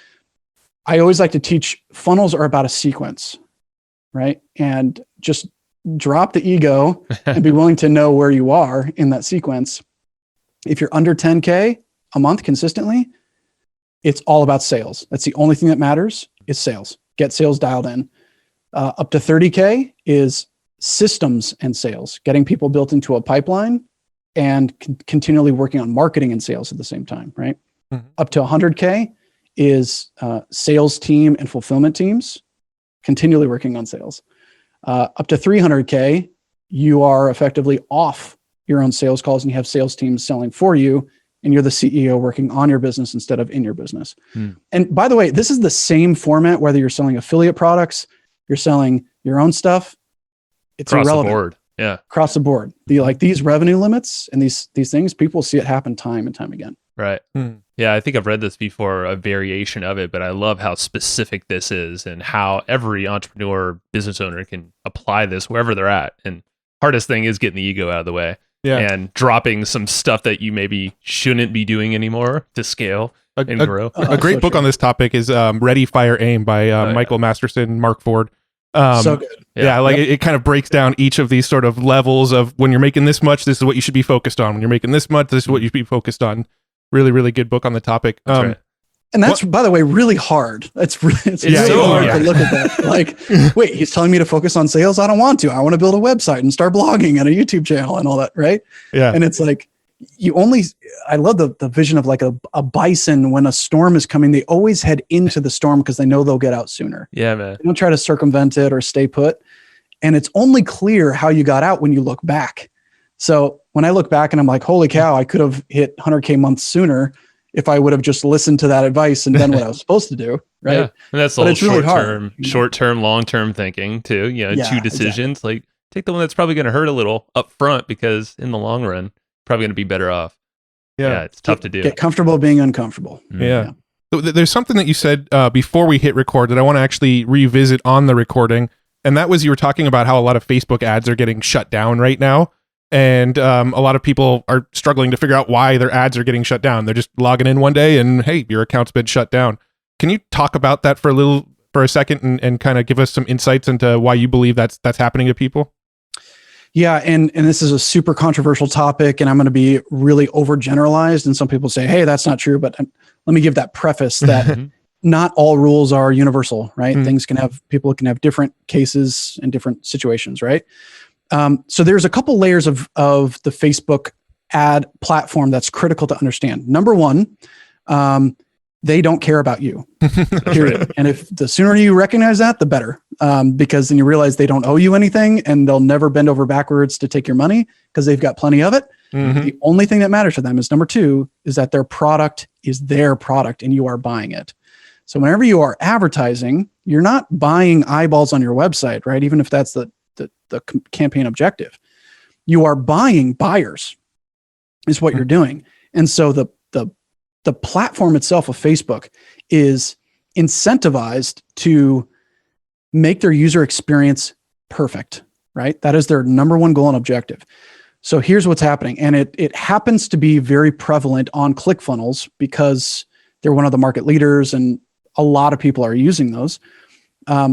I always like to teach funnels are about a sequence, right? And just drop the ego and be willing to know where you are in that sequence. If you're under 10K a month consistently, it's all about sales. That's the only thing that matters is sales. Get sales dialed in. Up to 30K is systems and sales, getting people built into a pipeline and continually working on marketing and sales at the same time, right? Up to 100K is sales team and fulfillment teams, continually working on sales. Up to 300K, you are effectively off your own sales calls and you have sales teams selling for you, and you're the CEO working on your business instead of in your business. And by the way, this is the same format, whether you're selling affiliate products, you're selling your own stuff, it's across irrelevant. The board. Yeah. Across the board. These revenue limits and these things, people see it happen time and time again. Right. Yeah, I think I've read this before, a variation of it, but I love how specific this is and how every entrepreneur, business owner can apply this wherever they're at. And hardest thing is getting the ego out of the way and dropping some stuff that you maybe shouldn't be doing anymore to scale and grow. A great book on this topic is Ready, Fire, Aim by Michael Masterson, Mark Ford. So good. It kind of breaks down each of these sort of levels of when you're making this much, this is what you should be focused on. When you're making this much, this is what you should be focused on. Really, really good book on the topic. Right. And that's, by the way, really hard. It's really hard to look at that. Like, wait, he's telling me to focus on sales? I don't want to. I want to build a website and start blogging and a YouTube channel and all that, right? Yeah. And it's like, I love the vision of like a bison when a storm is coming. They always head into the storm because they know they'll get out sooner. Yeah, man. They don't try to circumvent it or stay put. And it's only clear how you got out when you look back. So when I look back and I'm like, holy cow, I could have hit 100K months sooner if I would have just listened to that advice and done what I was supposed to do. Right. Yeah. And that's But all it's really short-term, long-term thinking too. Yeah, two decisions. Like take the one that's probably going to hurt a little up front because in the long run, probably going to be better off. Yeah. It's tough to do. Get comfortable being uncomfortable. Yeah. So there's something that you said before we hit record that I want to actually revisit on the recording. And that was, you were talking about how a lot of Facebook ads are getting shut down right now. And a lot of people are struggling to figure out why their ads are getting shut down. They're just logging in one day and, hey, your account's been shut down. Can you talk about that for a second and kind of give us some insights into why you believe that's happening to people? Yeah, and this is a super controversial topic, and I'm going to be really overgeneralized. And some people say, hey, that's not true. But let me give that preface that not all rules are universal, right? People can have different cases and different situations, right? So there's a couple layers of the Facebook ad platform that's critical to understand. Number one, they don't care about you, period. Right. And if the sooner you recognize that, the better, because then you realize they don't owe you anything and they'll never bend over backwards to take your money because they've got plenty of it. The only thing that matters to them is number two, is that their product is their product and you are buying it. So whenever you are advertising, you're not buying eyeballs on your website, right? Even if that's the campaign objective, you are buying buyers is what you're doing. And so the platform itself of Facebook is incentivized to make their user experience perfect, right? That is their number one goal and objective. So here's what's happening. And it happens to be very prevalent on ClickFunnels because they're one of the market leaders and a lot of people are using those.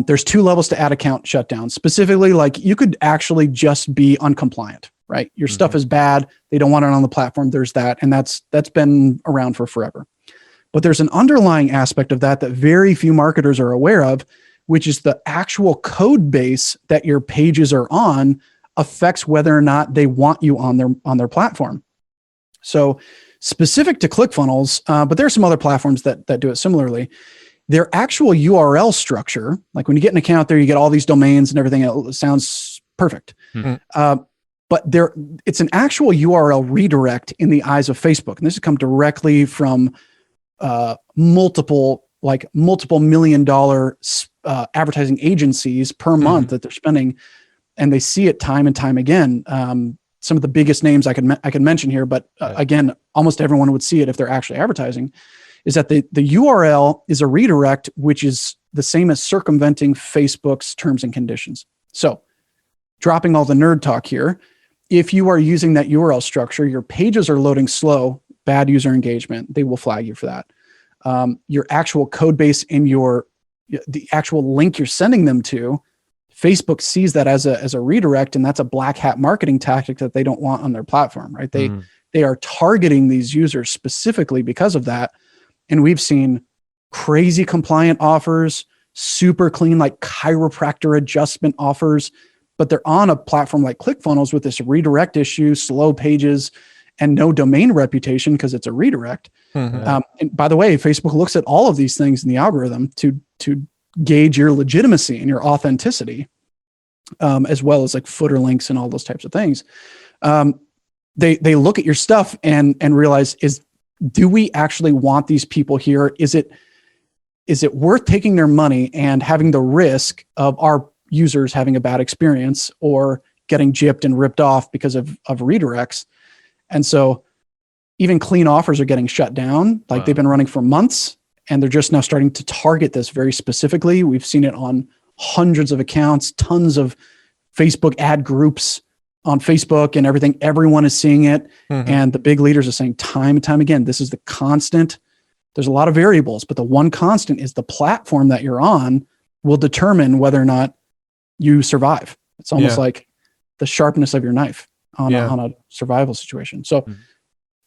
There's two levels to ad account shutdown. Specifically, like you could actually just be uncompliant, right? Your stuff is bad. They don't want it on the platform. There's that. And that's been around for forever. But there's an underlying aspect of that very few marketers are aware of, which is the actual code base that your pages are on affects whether or not they want you on their platform. So specific to ClickFunnels, but there are some other platforms that do it similarly. Their actual URL structure, like when you get an account there, you get all these domains and everything. It sounds perfect. But it's an actual URL redirect in the eyes of Facebook. And this has come directly from multiple $1 million advertising agencies per month that they're spending. And they see it time and time again. Some of the biggest names I could mention here, but again, almost everyone would see it if they're actually advertising, is that the URL is a redirect, which is the same as circumventing Facebook's terms and conditions. So dropping all the nerd talk here, if you are using that URL structure, your pages are loading slow, bad user engagement, they will flag you for that. Your actual code base and the actual link you're sending them to, Facebook sees that as a redirect, and that's a black hat marketing tactic that they don't want on their platform, right? They are targeting these users specifically because of that. And we've seen crazy compliant offers, super clean, like chiropractor adjustment offers, but they're on a platform like ClickFunnels with this redirect issue, slow pages, and no domain reputation because it's a redirect. And by the way, Facebook looks at all of these things in the algorithm to gauge your legitimacy and your authenticity, as well as like footer links and all those types of things. They look at your stuff and realize, do we actually want these people here? Is it worth taking their money and having the risk of our users having a bad experience or getting gypped and ripped off because of redirects? And so even clean offers are getting shut down. Like they've been running for months and they're just now starting to target this very specifically. We've seen it on hundreds of accounts, tons of Facebook ad groups on Facebook and everything. Everyone is seeing it. And the big leaders are saying time and time again, this is the constant. There's a lot of variables, but the one constant is the platform that you're on will determine whether or not you survive. It's almost like the sharpness of your knife on a survival situation. So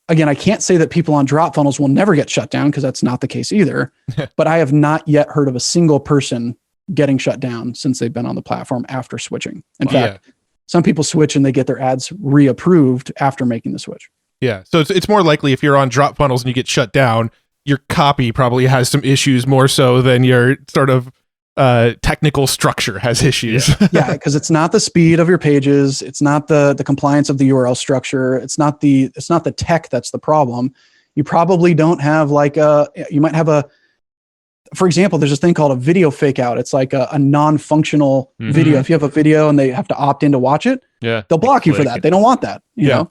again, I can't say that people on drop funnels will never get shut down because that's not the case either. But I have not yet heard of a single person getting shut down since they've been on the platform after switching. In fact, some people switch and they get their ads reapproved after making the switch. Yeah. So it's more likely if you're on drop funnels and you get shut down, your copy probably has some issues more so than your sort of technical structure has issues. Yeah, because it's not the speed of your pages, it's not the compliance of the URL structure, it's not the tech that's the problem. You probably don't have you might have for example, there's this thing called a video fake out. It's like a non-functional video. If you have a video and they have to opt in to watch it, they'll block you for that. They don't want that, you know?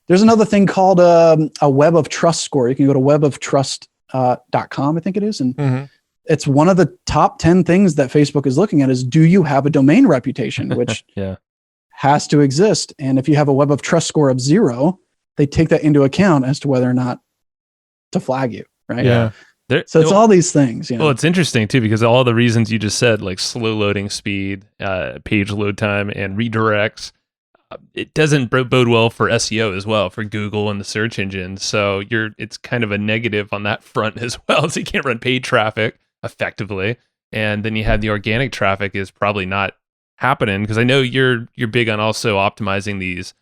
There's another thing called a web of trust score. You can go to weboftrust.com, I think it is. And it's one of the top 10 things that Facebook is looking at is, do you have a domain reputation, which has to exist. And if you have a web of trust score of 0, they take that into account as to whether or not to flag you, right? Yeah. So it's all these things. You know? Well, it's interesting too, because all the reasons you just said, like slow loading speed, page load time, and redirects, it doesn't bode well for SEO as well, for Google and the search engine. So it's kind of a negative on that front as well. So you can't run paid traffic effectively, and then you have the organic traffic is probably not happening, because I know you're big on also optimizing these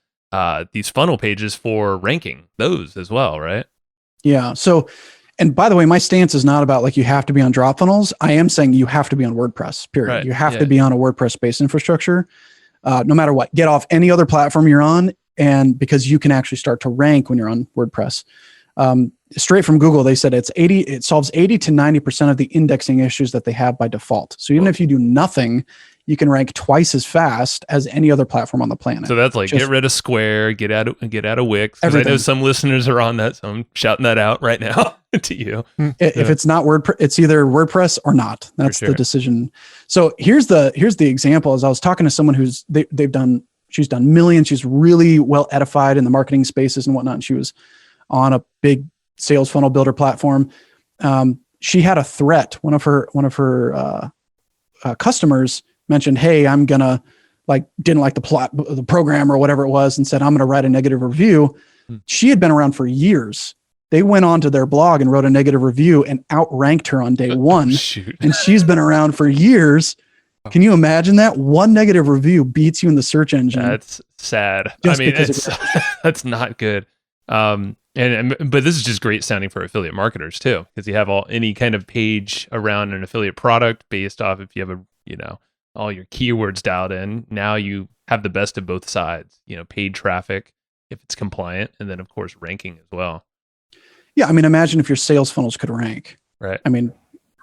funnel pages for ranking those as well, right? Yeah. So. And by the way, my stance is not about like you have to be on drop funnels. I am saying you have to be on WordPress, period. Right. You have to be on a WordPress-based infrastructure, no matter what. Get off any other platform you're on, and because you can actually start to rank when you're on WordPress. Straight from Google, they said it solves 80 to 90% of the indexing issues that they have by default. So even if you do nothing, you can rank twice as fast as any other platform on the planet. So that's like, get rid of Square, get out of Wix. Because I know some listeners are on that, so I'm shouting that out right now to you. If it's not WordPress, it's either WordPress or not. That's the decision. So here's the example. As I was talking to someone she's done millions. She's really well edified in the marketing spaces and whatnot. And she was on a big sales funnel builder platform. She had a threat. One of her customers mentioned, "Hey, I'm gonna didn't like the program or whatever it was, and said I'm gonna write a negative review." She had been around for years. They went onto their blog and wrote a negative review and outranked her on day one. And she's been around for years. Can you imagine that? One negative review beats you in the search engine. That's sad. I mean, that's not good. But this is just great sounding for affiliate marketers too, because you have any kind of page around an affiliate product based off if you have all your keywords dialed in. Now you have the best of both sides, paid traffic if it's compliant, and then of course ranking as well. Yeah. I mean, imagine if your sales funnels could rank. Right. I mean,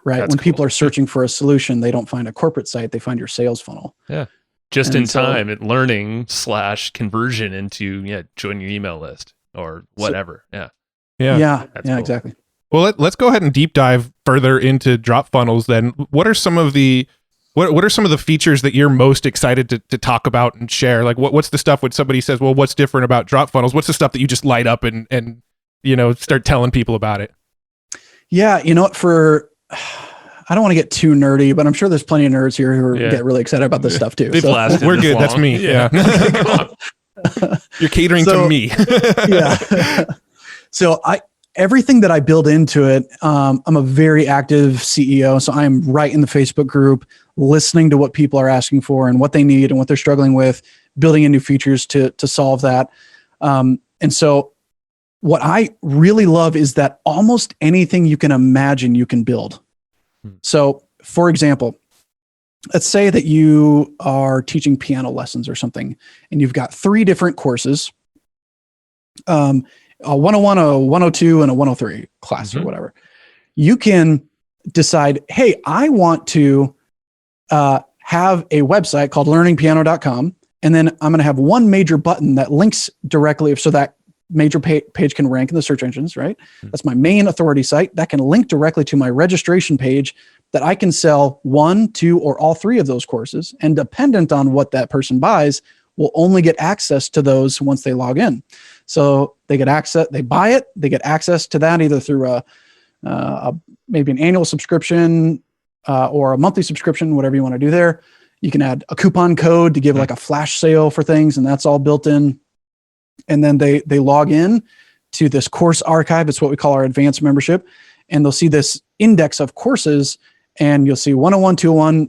right. That's when people are searching for a solution, they don't find a corporate site, they find your sales funnel. Yeah. Just in time at learning / conversion into, join your email list or whatever. Yeah, cool. Exactly. Well, let's go ahead and deep dive further into drop funnels then. What are some of the features that you're most excited to talk about and share? Like what's the stuff when somebody says, well, what's different about drop funnels? What's the stuff that you just light up and start telling people about it? Yeah. I don't want to get too nerdy, but I'm sure there's plenty of nerds here who get really excited about this stuff too. We're good. That's me. Yeah. You're catering to me. Yeah. So everything that I build into it, I'm a very active CEO. So I'm right in the Facebook group, listening to what people are asking for and what they need and what they're struggling with, building in new features to solve that. And so what I really love is that almost anything you can imagine you can build. So for example, let's say that you are teaching piano lessons or something, and you've got 3 different courses, a 101, a 102, and a 103 class or whatever. You can decide, hey, I want to have a website called learningpiano.com, and then I'm going to have one major button that links directly so that major page can rank in the search engines, right? That's my main authority site that can link directly to my registration page that I can sell 1, 2, or all 3 of those courses. And dependent on what that person buys, will only get access to those once they log in. So they get access, they buy it, they get access to that either through maybe an annual subscription or a monthly subscription, whatever you want to do there. You can add a coupon code to give like a flash sale for things, and that's all built in. And then they log in to this course archive. It's what we call our advanced membership. And they'll see this index of courses, and you'll see 101, 201,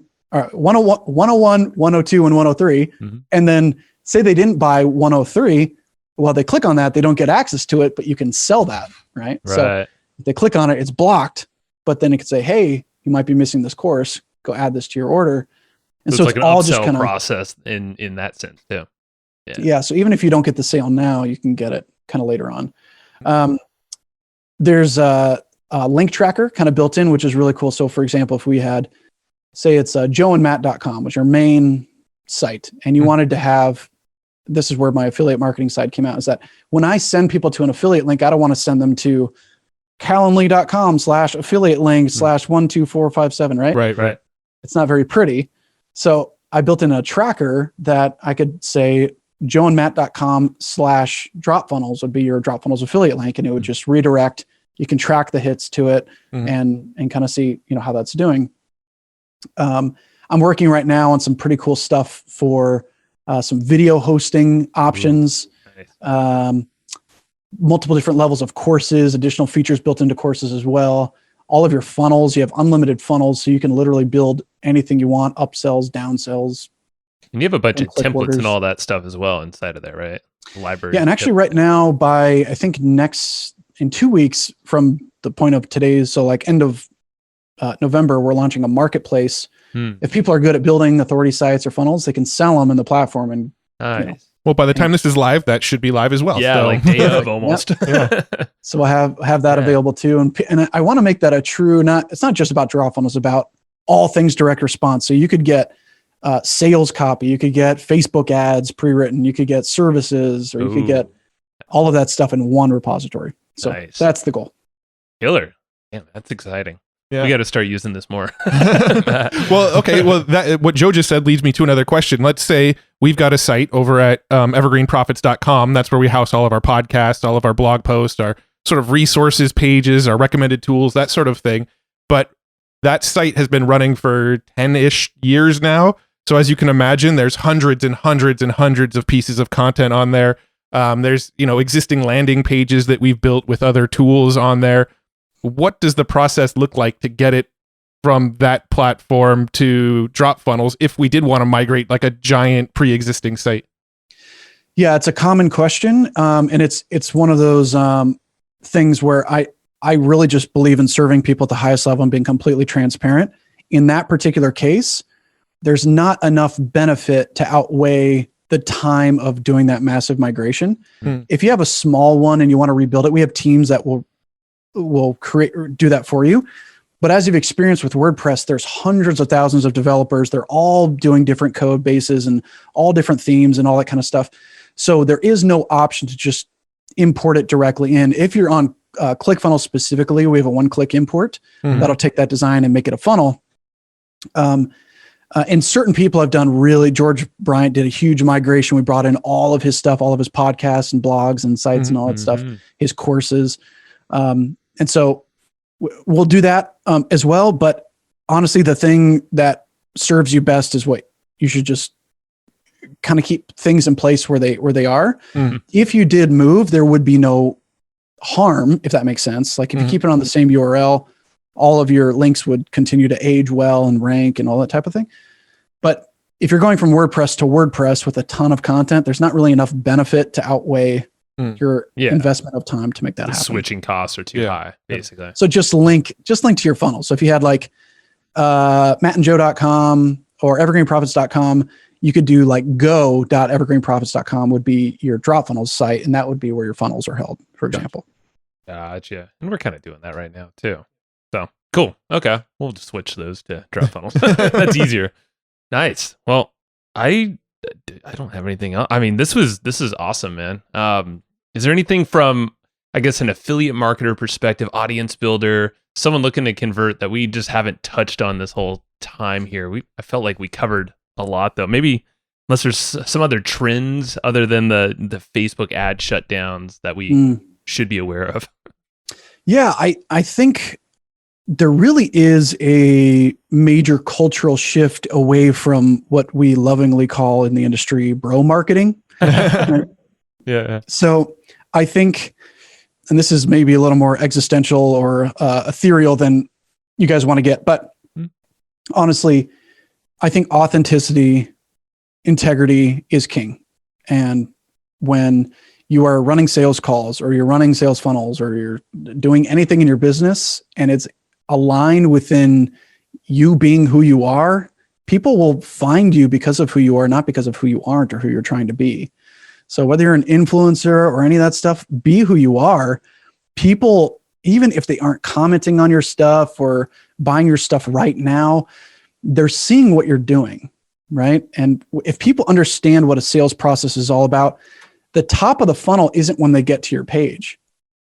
101, 102, and 103. And then say they didn't buy 103. Well, they click on that, they don't get access to it, but you can sell that, right? So if they click on it, it's blocked, but then it could say, hey, you might be missing this course. Go add this to your order. And So so it's it's like an all upsell just kind of process in that sense too. yeah. So even if you don't get the sale now, you can get it kind of later on. There's a link tracker kind of built in, which is really cool. So for example, if we had, say it's joeandmatt.com, which is our main site, and you wanted to have, this is where my affiliate marketing side came out, is that when I send people to an affiliate link, I don't want to send them to calendly.com/affiliate link /12457, right? Right. It's not very pretty. So I built in a tracker that I could say joeandmatt.com/dropfunnels would be your dropfunnels affiliate link, and it would just redirect. You can track the hits to it and kind of see, how that's doing. I'm working right now on some pretty cool stuff for some video hosting options, multiple different levels of courses, additional features built into courses as well. All of your funnels, you have unlimited funnels, so you can literally build anything you want, upsells, downsells. And you have a bunch of templates orders and all that stuff as well inside of there, right? Library. Yeah, and actually right now I think in 2 weeks from the point of today's, so like end of November, we're launching a marketplace. If people are good at building authority sites or funnels, they can sell them in the platform. And nice. Well, by the time this is live, that should be live as well. Yeah, so. like day of almost. So we'll have that available too. And I want to make that a true, it's not just about draw funnels, about all things direct response. So you could get sales copy, you could get Facebook ads pre-written, you could get services, or you could get all of that stuff in one repository. So that's the goal. Killer. Damn, that's exciting. Yeah. We got to start using this more. Well, okay. Well, what Joe just said leads me to another question. Let's say we've got a site over at evergreenprofits.com. That's where we house all of our podcasts, all of our blog posts, our sort of resources pages, our recommended tools, that sort of thing. But that site has been running for 10-ish years now. So as you can imagine, there's hundreds and hundreds and hundreds of pieces of content on there. There's, existing landing pages that we've built with other tools on there. What does the process look like to get it from that platform to DropFunnels if we did want to migrate like a giant pre-existing site? Yeah, it's a common question. And it's one of those things where I really just believe in serving people at the highest level and being completely transparent. In that particular case, there's not enough benefit to outweigh the time of doing that massive migration. If you have a small one and you want to rebuild it, we have teams that will do that for you. But as you've experienced with WordPress, there's hundreds of thousands of developers. They're all doing different code bases and all different themes and all that kind of stuff. So there is no option to just import it directly in. If you're on ClickFunnels specifically, we have a one-click import that'll take that design and make it a funnel. And certain people have done George Bryant did a huge migration. We brought in all of his stuff, all of his podcasts and blogs and sites and all that stuff, his courses. And so we'll do that as well. But honestly, the thing that serves you best is what you should just kind of keep things in place where they are. If you did move, there would be no harm, if that makes sense. Like if you keep it on the same URL, all of your links would continue to age well and rank and all that type of thing. But if you're going from WordPress to WordPress with a ton of content, there's not really enough benefit to outweigh your investment of time to make that happen. Switching costs are too high, basically. So just link to your funnel. So if you had like mattandjoe.com or evergreenprofits.com, you could do like go.evergreenprofits.com would be your DropFunnels site, and that would be where your funnels are held, for example. Gotcha. And we're kind of doing that right now too. So cool. Okay. We'll just switch those to DropFunnels. That's easier. Nice. Well, I don't have anything else. I mean, this is awesome, man. Is there anything from, I guess, an affiliate marketer perspective, audience builder, someone looking to convert that we just haven't touched on this whole time here? I felt like we covered a lot though. Maybe unless there's some other trends other than the Facebook ad shutdowns that we should be aware of. Yeah, I think there really is a major cultural shift away from what we lovingly call in the industry bro marketing. Yeah. So I think, and this is maybe a little more existential or ethereal than you guys want to get, but honestly, I think authenticity, integrity is king. And when you are running sales calls or you're running sales funnels or you're doing anything in your business and it's aligned within you being who you are, people will find you because of who you are, not because of who you aren't or who you're trying to be. So whether you're an influencer or any of that stuff, be who you are. People, even if they aren't commenting on your stuff or buying your stuff right now, they're seeing what you're doing, right? And if people understand what a sales process is all about, the top of the funnel isn't when they get to your page.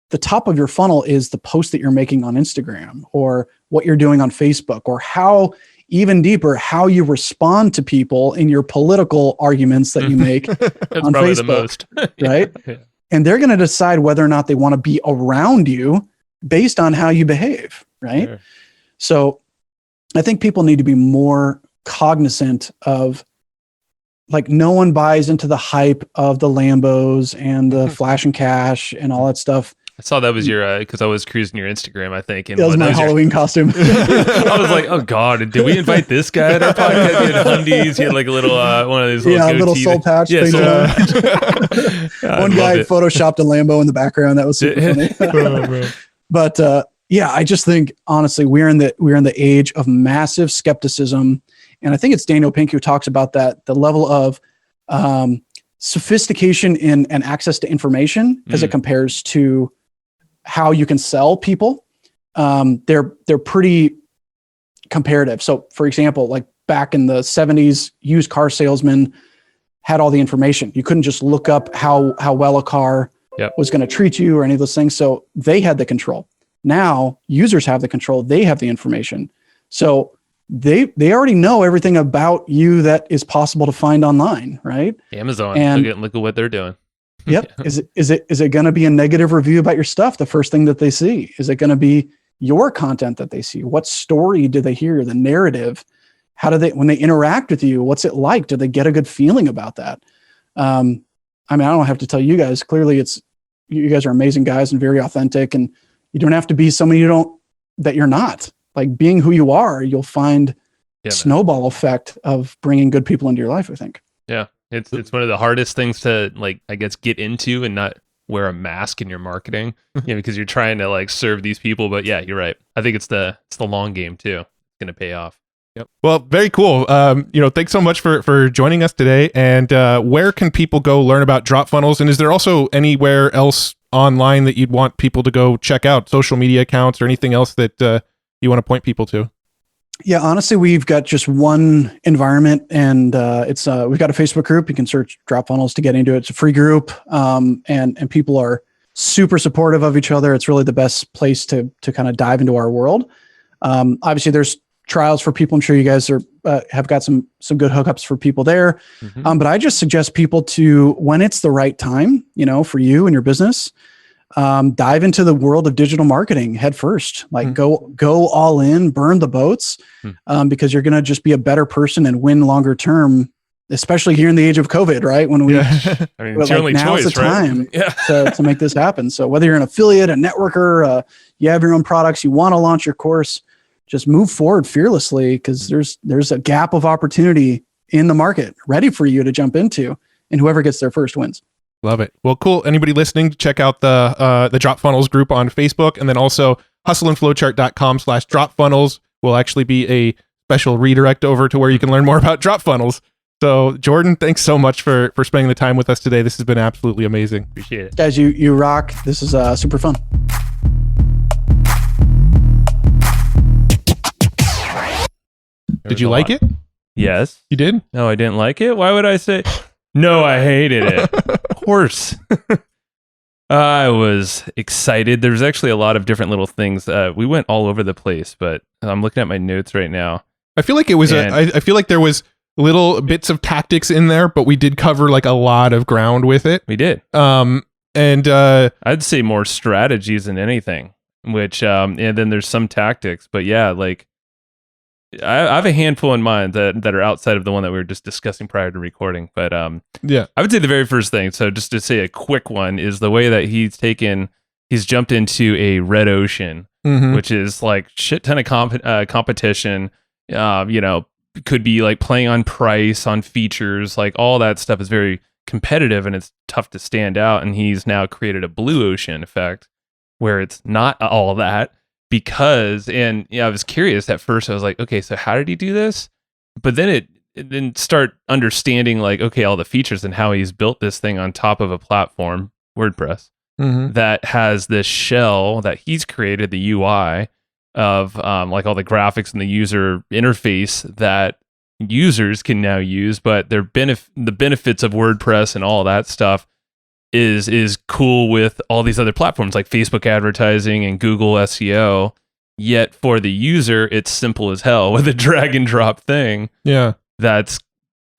The top of your funnel is the post that you're making on Instagram or what you're doing on Facebook, or how, even deeper, how you respond to people in your political arguments that you make on probably Facebook, the most. right? Yeah. And they're going to decide whether or not they want to be around you based on how you behave, right? Sure. So I think people need to be more cognizant of, like, no one buys into the hype of the Lambos and the flash and cash and all that stuff. I saw that was your, because I was cruising your Instagram, I think. And That was my Halloween costume. I was like, oh God, did we invite this guy at our podcast? He had undies. He had like a little, one of these little a little soul patch. Yeah, thing soul One guy photoshopped a Lambo in the background. That was super funny. But yeah, I just think, honestly, we're in the age of massive skepticism. And I think it's Daniel Pink who talks about that, the level of sophistication in and access to information as it compares to how you can sell people. They're pretty comparative. So for example, like back in the 70s, used car salesmen had all the information. You couldn't just look up how well a car was going to treat you or any of those things. So they had the control. Now users have the control. They have the information. So they already know everything about you that is possible to find online, right? Amazon, and look at what they're doing. Yep. Is it going to be a negative review about your stuff the first thing that they see? Is it going to be your content that they see? What story do they hear? The narrative? How do they, when they interact with you, what's it like? Do they get a good feeling about that? I mean, I don't have to tell you guys. Clearly, you guys are amazing guys and very authentic, and you don't have to be someone that you're not. Like, being who you are, you'll find snowball effect of bringing good people into your life, I think. Yeah. It's one of the hardest things to, like, I guess, get into and not wear a mask in your marketing, because you're trying to like serve these people. But yeah, you're right. I think it's the long game too. It's going to pay off. Yep. Well, very cool. Thanks so much for joining us today. And where can people go learn about drop funnels? And is there also anywhere else online that you'd want people to go check out, social media accounts or anything else that you want to point people to? Yeah, honestly, we've got just one environment, and it's we've got a Facebook group. You can search Drop Funnels to get into it. It's a free group, and people are super supportive of each other. It's really the best place to kind of dive into our world. Obviously, there's trials for people. I'm sure you guys have got some good hookups for people there. But I just suggest people to, when it's the right time, for you and your business, dive into the world of digital marketing head first. Like go all in, burn the boats, because you're going to just be a better person and win longer term, especially here in the age of COVID, right? When we, I mean, it's your only now's choice, the right? time to make this happen. So whether you're an affiliate, a networker, you have your own products, you want to launch your course, just move forward fearlessly, because there's a gap of opportunity in the market ready for you to jump into, and whoever gets there first wins. Love it. Well, cool. Anybody listening, check out the Drop Funnels group on Facebook, and then also hustleandflowchart.com/dropfunnels will actually be a special redirect over to where you can learn more about Drop Funnels. So Jordan, thanks so much for spending the time with us today. This has been absolutely amazing. Appreciate it. Guys, you rock. This is super fun. Did you like it? Yes. You did? No, I didn't like it. Why would I say? No, I hated it. Of course. I was excited. There's actually a lot of different little things. We went all over the place, but I'm looking at my notes right now. I feel like it was I feel like there was little bits of tactics in there, but we did cover like a lot of ground with it. We did. And I'd say more strategies than anything, which and then there's some tactics, but yeah, like I have a handful in mind that are outside of the one that we were just discussing prior to recording. But yeah, I would say the very first thing, so just to say a quick one, is the way that he's jumped into a red ocean, which is like shit ton of competition. Could be like playing on price, on features, like all that stuff is very competitive and it's tough to stand out. And he's now created a blue ocean effect where it's not all that, because, and I was curious at first. I was like, okay, so how did he do this? But then then start understanding like, okay, all the features and how he's built this thing on top of a platform, WordPress, that has this shell that he's created, the UI of like all the graphics and the user interface that users can now use, but the benefits of WordPress and all that stuff is cool with all these other platforms like Facebook advertising and Google SEO. Yet for the user, it's simple as hell with a drag and drop thing. Yeah. That's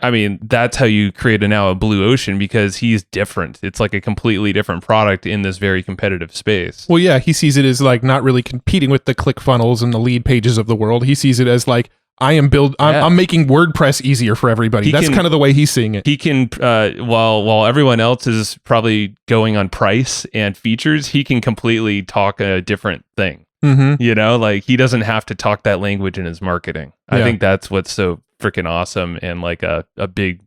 how you create now a blue ocean, because he's different. It's like a completely different product in this very competitive space. Well, yeah, he sees it as like not really competing with the ClickFunnels and the lead pages of the world. He sees it as like, I'm making WordPress easier for everybody. That's kind of the way he's seeing it. He can, while everyone else is probably going on price and features, he can completely talk a different thing. You know, like he doesn't have to talk that language in his marketing. I think that's what's so freaking awesome, and like a big,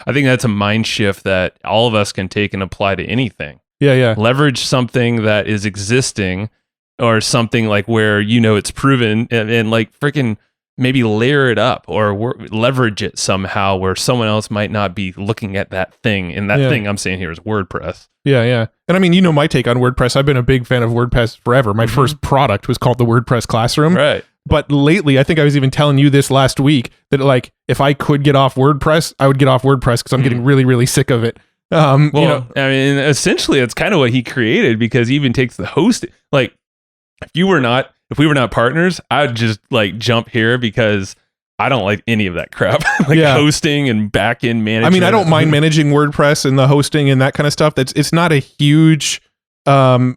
I think that's a mind shift that all of us can take and apply to anything. Yeah. Leverage something that is existing, or something like where it's proven, and like freaking maybe layer it up or leverage it somehow where someone else might not be looking at that thing. And that thing I'm saying here is WordPress. Yeah. And I mean, my take on WordPress. I've been a big fan of WordPress forever. My first product was called the WordPress Classroom. Right. But lately, I think I was even telling you this last week, that like, if I could get off WordPress, I would get off WordPress because I'm getting really, really sick of it. I mean, essentially, it's kind of what he created, because he even takes the host. Like, if we were not partners, I'd just like jump here, because I don't like any of that crap, hosting and back-end management. I mean, I don't mind managing WordPress and the hosting and that kind of stuff. It's not a huge, I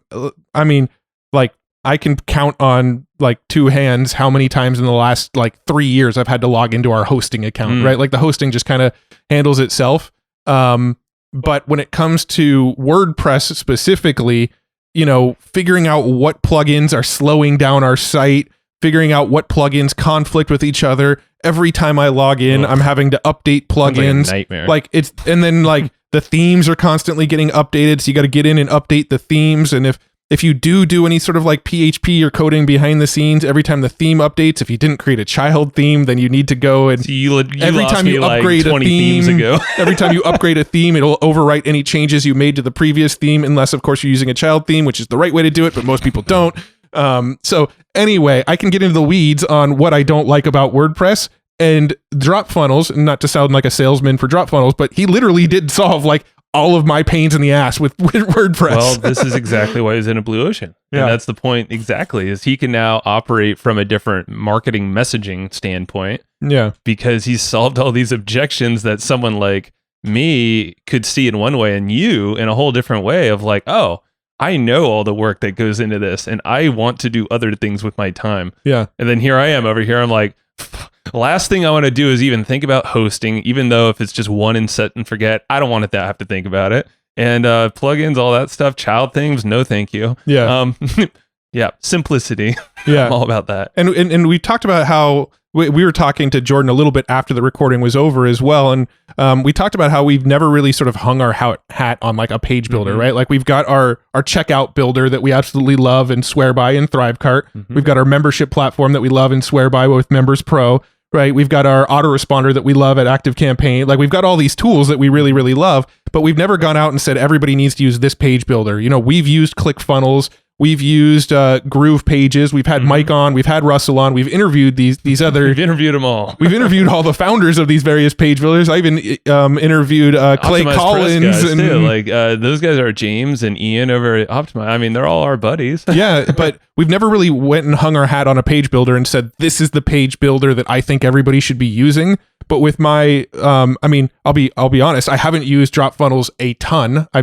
mean, like I can count on like two hands how many times in the last like 3 years I've had to log into our hosting account, right? Like the hosting just kind of handles itself. But when it comes to WordPress specifically, figuring out what plugins are slowing down our site, figuring out what plugins conflict with each other. Every time I log in, I'm having to update plugins. Like a nightmare. And then like the themes are constantly getting updated. So you got to get in and update the themes. And if you do any sort of like PHP or coding behind the scenes, every time the theme updates, if you didn't create a child theme, then you need to go and every time you upgrade like 20 a theme, themes ago. Every time you upgrade a theme, it'll overwrite any changes you made to the previous theme, unless of course you're using a child theme, which is the right way to do it, but most people don't. So anyway, I can get into the weeds on what I don't like about WordPress. And DropFunnels, not to sound like a salesman for DropFunnels, but he literally did solve like all of my pains in the ass with WordPress. Well, this is exactly why he's in a blue ocean. Yeah. And that's the point exactly, is he can now operate from a different marketing messaging standpoint. Yeah. Because he's solved all these objections that someone like me could see in one way, and you in a whole different way of like, oh, I know all the work that goes into this, and I want to do other things with my time. Yeah. And then here I am over here. I'm like, last thing I want to do is even think about hosting, even though if it's just one and set and forget, I don't want to have to think about it. And plugins, all that stuff, child themes, no thank you. Yeah. Yeah, simplicity. Yeah. I'm all about that. And we talked about how we were talking to Jordan a little bit after the recording was over as well. And we talked about how we've never really sort of hung our hat on like a page builder, right? Like we've got our checkout builder that we absolutely love and swear by in ThriveCart. We've got our membership platform that we love and swear by with Members Pro, right? We've got our autoresponder that we love at ActiveCampaign. Like we've got all these tools that we really, really love, but we've never gone out and said everybody needs to use this page builder. We've used ClickFunnels. We've used Groove Pages. We've had Mike on. We've had Russell on. We've interviewed these other. We've interviewed them all. We've interviewed all the founders of these various page builders. I even interviewed Clay Optimized Collins and too. Like those guys are James and Ian over at Optimize. I mean, they're all our buddies. Yeah, but we've never really went and hung our hat on a page builder and said this is the page builder that I think everybody should be using. But with my, I mean, I'll be honest. I haven't used DropFunnels a ton. I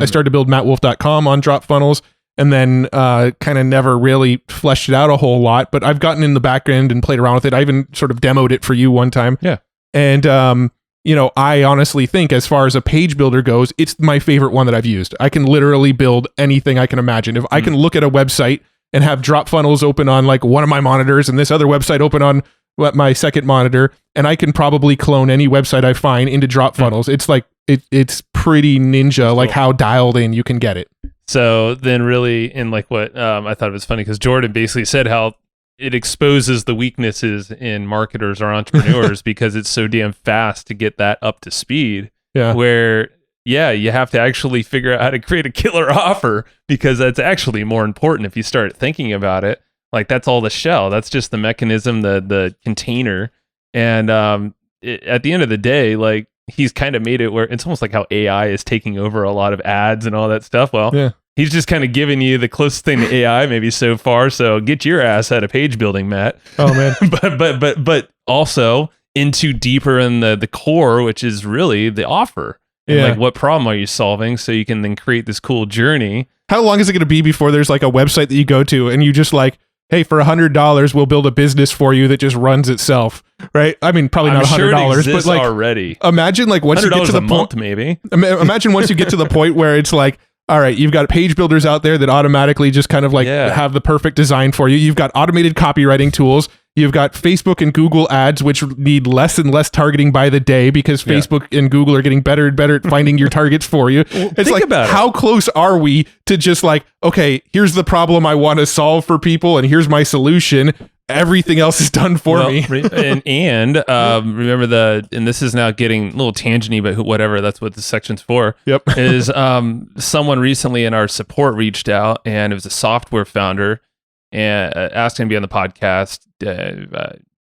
started to build MattWolf.com on DropFunnels. And then kind of never really fleshed it out a whole lot. But I've gotten in the back end and played around with it. I even sort of demoed it for you one time. Yeah. And, I honestly think as far as a page builder goes, it's my favorite one that I've used. I can literally build anything I can imagine. If I can look at a website and have DropFunnels open on like one of my monitors and this other website open on my second monitor, and I can probably clone any website I find into DropFunnels. It's like, it's pretty ninja, like how dialed in you can get it. So then really in like what I thought it was funny because Jordan basically said how it exposes the weaknesses in marketers or entrepreneurs because it's so damn fast to get that up to speed. Yeah. Where, yeah, you have to actually figure out how to create a killer offer because that's actually more important if you start thinking about it. Like that's all the shell. That's just the mechanism, the container. And at the end of the day, like he's kind of made it where it's almost like how AI is taking over a lot of ads and all that stuff. Well, yeah. He's just kind of giving you the closest thing to AI maybe so far. So get your ass out of page building, Matt. Oh man. but also into deeper in the core, which is really the offer. And like what problem are you solving? So you can then create this cool journey. How long is it going to be before there's like a website that you go to and you just like, hey, for $100, we'll build a business for you that just runs itself, right? I mean, probably not $100, but like already. Imagine like once you get to the month, maybe. Imagine once you get to the point where it's like, all right, you've got page builders out there that automatically just kind of like have the perfect design for you. You've got automated copywriting tools. You've got Facebook and Google ads, which need less and less targeting by the day because Facebook and Google are getting better and better at finding your targets for you. Well, it's like, how close are we to just like, okay, here's the problem I want to solve for people and here's my solution. Everything else is done for me. and remember and this is now getting a little tangenty, but whatever, that's what the section's for. Yep. Is someone recently in our support reached out and it was a software founder and asked him to be on the podcast.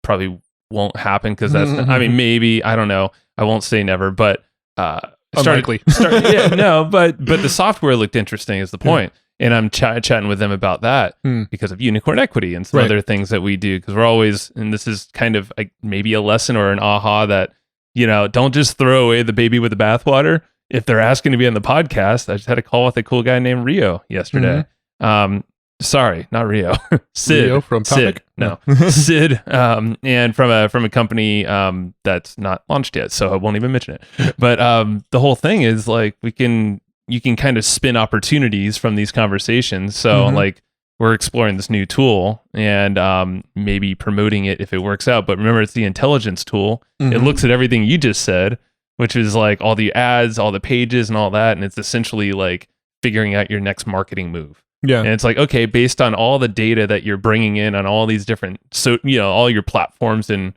Probably won't happen because that's, I mean, maybe, I don't know. I won't say never, but unlikely. But the software looked interesting is the point. And I'm chatting with them about that because of unicorn equity and some other things that we do. Because we're always, and this is kind of like maybe a lesson or an aha that, you know, don't just throw away the baby with the bathwater. If they're asking to be on the podcast, I just had a call with a cool guy named Rio yesterday. Sorry, not Rio. Sid. Rio from Topic? Sid. No. Sid. And from a company that's not launched yet, so I won't even mention it. But the whole thing is like you can kind of spin opportunities from these conversations. So like we're exploring this new tool and maybe promoting it if it works out. But remember, it's the intelligence tool. It looks at everything you just said, which is like all the ads, all the pages and all that. And it's essentially like figuring out your next marketing move. Yeah. And it's like, okay, based on all the data that you're bringing in on all these different, all your platforms, and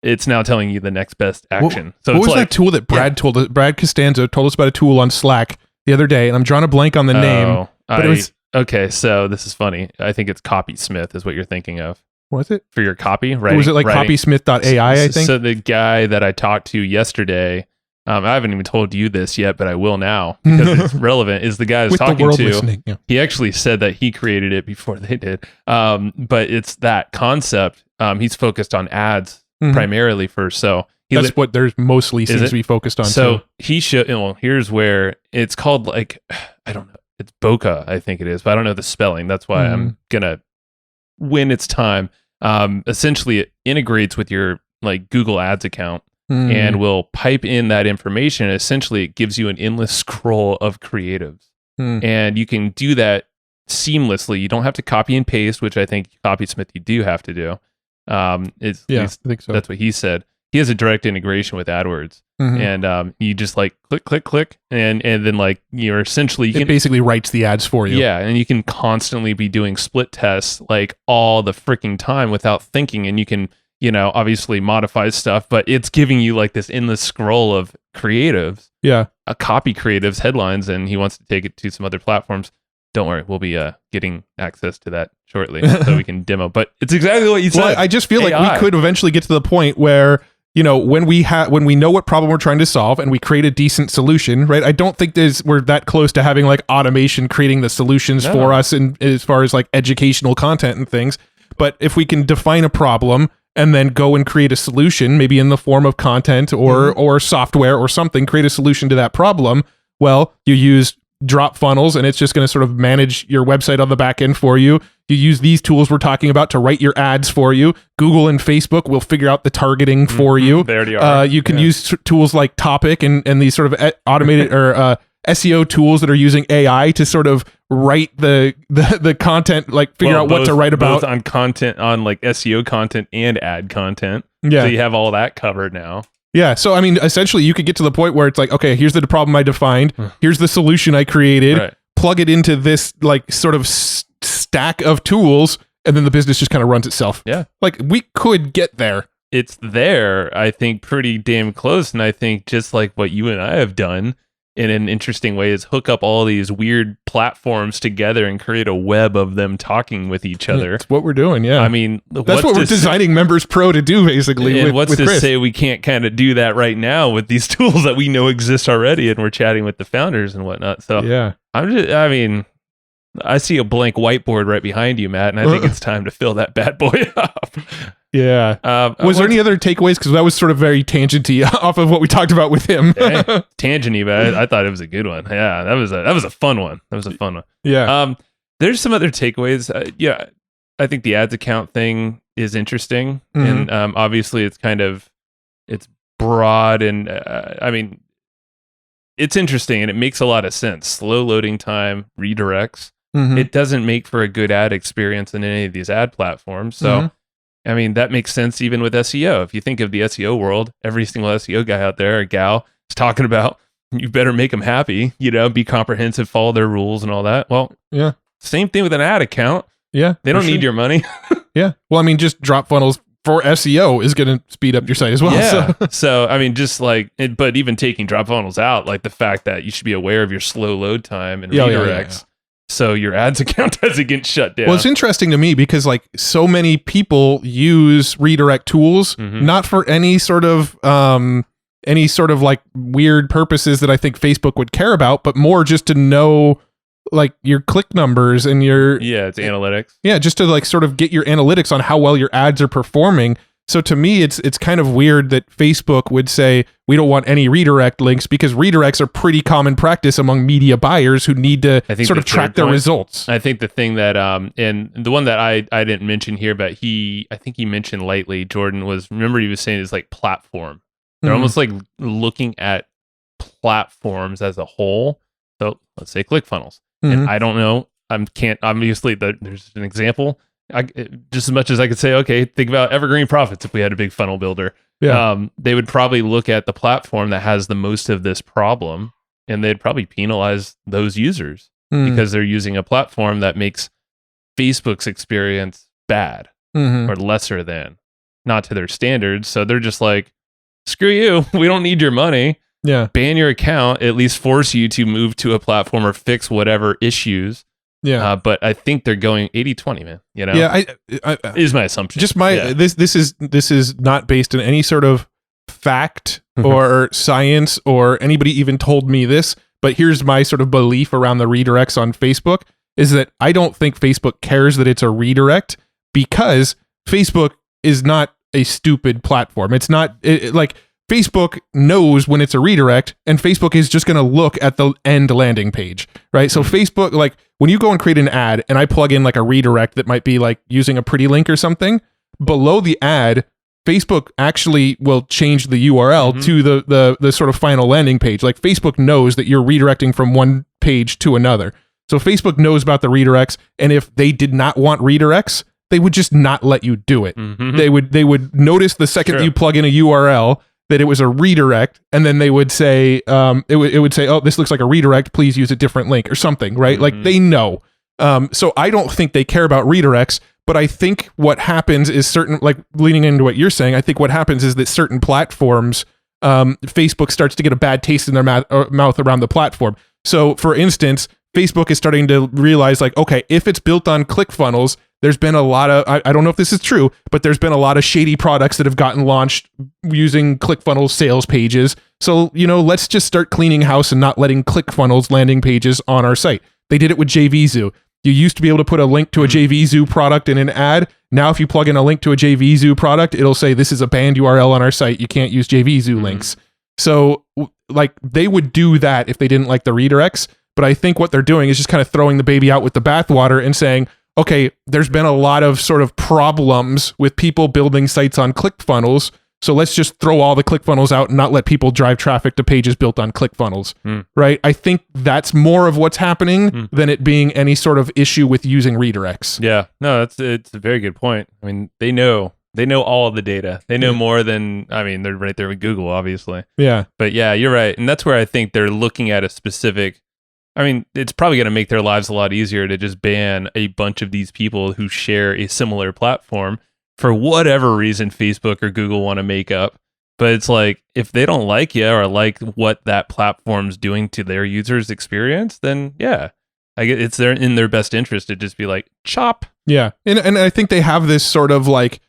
it's now telling you the next best action. What was that tool that Brad Costanzo told us about, a tool on Slack the other day, and I'm drawing a blank on the name. But it was okay. So this is funny. I think it's Copysmith is what you're thinking of. Was it for your copy? Right? Was it like Copysmith.ai? I think. So the guy that I talked to yesterday, I haven't even told you this yet, but I will now because it's relevant. Is the guy I was talking to? Yeah. He actually said that he created it before they did. But it's that concept. He's focused on ads primarily first. So that's what there's mostly seems to be focused on. So he showed. Well, here's where it's called. Like I don't know. It's Boca, I think it is, but I don't know the spelling. That's why I'm gonna when it's time. Essentially, it integrates with your like Google Ads account. And will pipe in that information. Essentially, it gives you an endless scroll of creatives. And you can do that seamlessly. You don't have to copy and paste, which I think Copysmith you do have to do. I think so. That's what he said. He has a direct integration with AdWords. And you just like click, and then like you're essentially... It basically writes the ads for you. Yeah, and you can constantly be doing split tests like all the freaking time without thinking, and you can... obviously modify stuff, but it's giving you like this endless scroll of creatives. Yeah. A copy creatives headlines, and he wants to take it to some other platforms. Don't worry, we'll be getting access to that shortly so we can demo. But it's exactly what you said. Well, I just feel like we could eventually get to the point where, when we know what problem we're trying to solve and we create a decent solution, right? I don't think we're that close to having like automation creating the solutions for us in as far as like educational content and things. But if we can define a problem and then go and create a solution, maybe in the form of content or software or something, create a solution to that problem. Well, you use drop funnels and it's just going to sort of manage your website on the back end for you. You use these tools we're talking about to write your ads for you. Google and Facebook will figure out the targeting for you. There you are. You can use tools like Topic and these sort of automated or SEO tools that are using AI to sort of write the content, like figure out what to write about. Both on content, on like SEO content and ad content. Yeah. So you have all that covered now. Yeah. So, I mean, essentially you could get to the point where it's like, okay, here's the problem I defined. Here's the solution I created. Right. plug it into this like sort of stack of tools, and then the business just kind of runs itself. Yeah. Like we could get there. It's there, I think, pretty damn close. And I think just like what you and I have done in an interesting way is hook up all these weird platforms together and create a web of them talking with each other. That's what we're doing, yeah. I mean, that's what we're designing Members Pro to do, basically. And what's with to Chris. say we can't kind of do that right now with these tools that we know exist already, and we're chatting with the founders and whatnot. So yeah, I see a blank whiteboard right behind you, Matt, and I think it's time to fill that bad boy up. Yeah. Was there any other takeaways? Because that was sort of very tangenty off of what we talked about with him. Tangenty, but I thought it was a good one. Yeah, that was a fun one. Yeah. There's some other takeaways. I think the ads account thing is interesting, and obviously it's broad, and it's interesting, and it makes a lot of sense. Slow loading time, redirects. It doesn't make for a good ad experience in any of these ad platforms. So, that makes sense even with SEO. If you think of the SEO world, every single SEO guy out there, or gal, is talking about you better make them happy, be comprehensive, follow their rules and all that. Well, yeah. Same thing with an ad account. Yeah. They don't need your money. Yeah. Well, just drop funnels for SEO is going to speed up your site as well. Yeah. So, but even taking drop funnels out, like the fact that you should be aware of your slow load time and redirects. Yeah. So your ads account doesn't get shut down. Well, it's interesting to me because so many people use redirect tools, not for any sort of weird purposes that I think Facebook would care about, but more just to know your click numbers and it's analytics. Yeah. Just to sort of get your analytics on how well your ads are performing. So to me, it's kind of weird that Facebook would say, we don't want any redirect links, because redirects are pretty common practice among media buyers who need to sort of track their results. I think the thing that, and the one that I didn't mention here, but I think he mentioned lightly, Jordan, was, remember he was saying is platform. They're almost looking at platforms as a whole. So let's say ClickFunnels. And I don't know, obviously there's an example. Just as much as I could say, okay, think about evergreen profits. If we had a big funnel builder, they would probably look at the platform that has the most of this problem, and they'd probably penalize those users because they're using a platform that makes Facebook's experience bad or lesser than, not to their standards. So they're just like, screw you, we don't need your money. Yeah, ban your account, at least force you to move to a platform or fix whatever issues. Yeah, but I think they're going 80-20, man. Yeah, I is my assumption. Just this is not based on any sort of fact or science or anybody even told me this. But here's my sort of belief around the redirects on Facebook is that I don't think Facebook cares that it's a redirect, because Facebook is not a stupid platform. It's not Facebook knows when it's a redirect, and Facebook is just going to look at the end landing page, right? So Facebook, when you go and create an ad and I plug in a redirect that might be using a pretty link or something, below the ad, Facebook actually will change the URL to the sort of final landing page. Facebook knows that you're redirecting from one page to another. So Facebook knows about the redirects, and if they did not want redirects, they would just not let you do it. They would notice the second that you plug in a URL that it was a redirect, and then they would say, it would say, oh, this looks like a redirect, please use a different link or something, right? They know. So I don't think they care about redirects, but I think what happens is leaning into what you're saying, I think what happens is that certain platforms, Facebook starts to get a bad taste in their mouth around the platform. So for instance, Facebook is starting to realize okay, if it's built on ClickFunnels, there's been a lot of, I don't know if this is true, but there's been a lot of shady products that have gotten launched using ClickFunnels sales pages. So, let's just start cleaning house and not letting ClickFunnels landing pages on our site. They did it with JVZoo. You used to be able to put a link to a JVZoo product in an ad. Now, if you plug in a link to a JVZoo product, it'll say this is a banned URL on our site. You can't use JVZoo links. So, they would do that if they didn't like the redirects. But I think what they're doing is just kind of throwing the baby out with the bathwater and saying, okay, there's been a lot of sort of problems with people building sites on ClickFunnels, so let's just throw all the ClickFunnels out and not let people drive traffic to pages built on ClickFunnels, right? I think that's more of what's happening than it being any sort of issue with using redirects. Yeah, no, it's a very good point. They know all of the data. They know more than, they're right there with Google, obviously. Yeah. But yeah, you're right. And that's where I think they're looking at a specific I mean, it's probably going to make their lives a lot easier to just ban a bunch of these people who share a similar platform for whatever reason Facebook or Google want to make up. But it's like, if they don't like you or like what that platform's doing to their users' experience, then yeah, I get it's in their best interest to just be like, chop. Yeah. And I think they have this sort of like,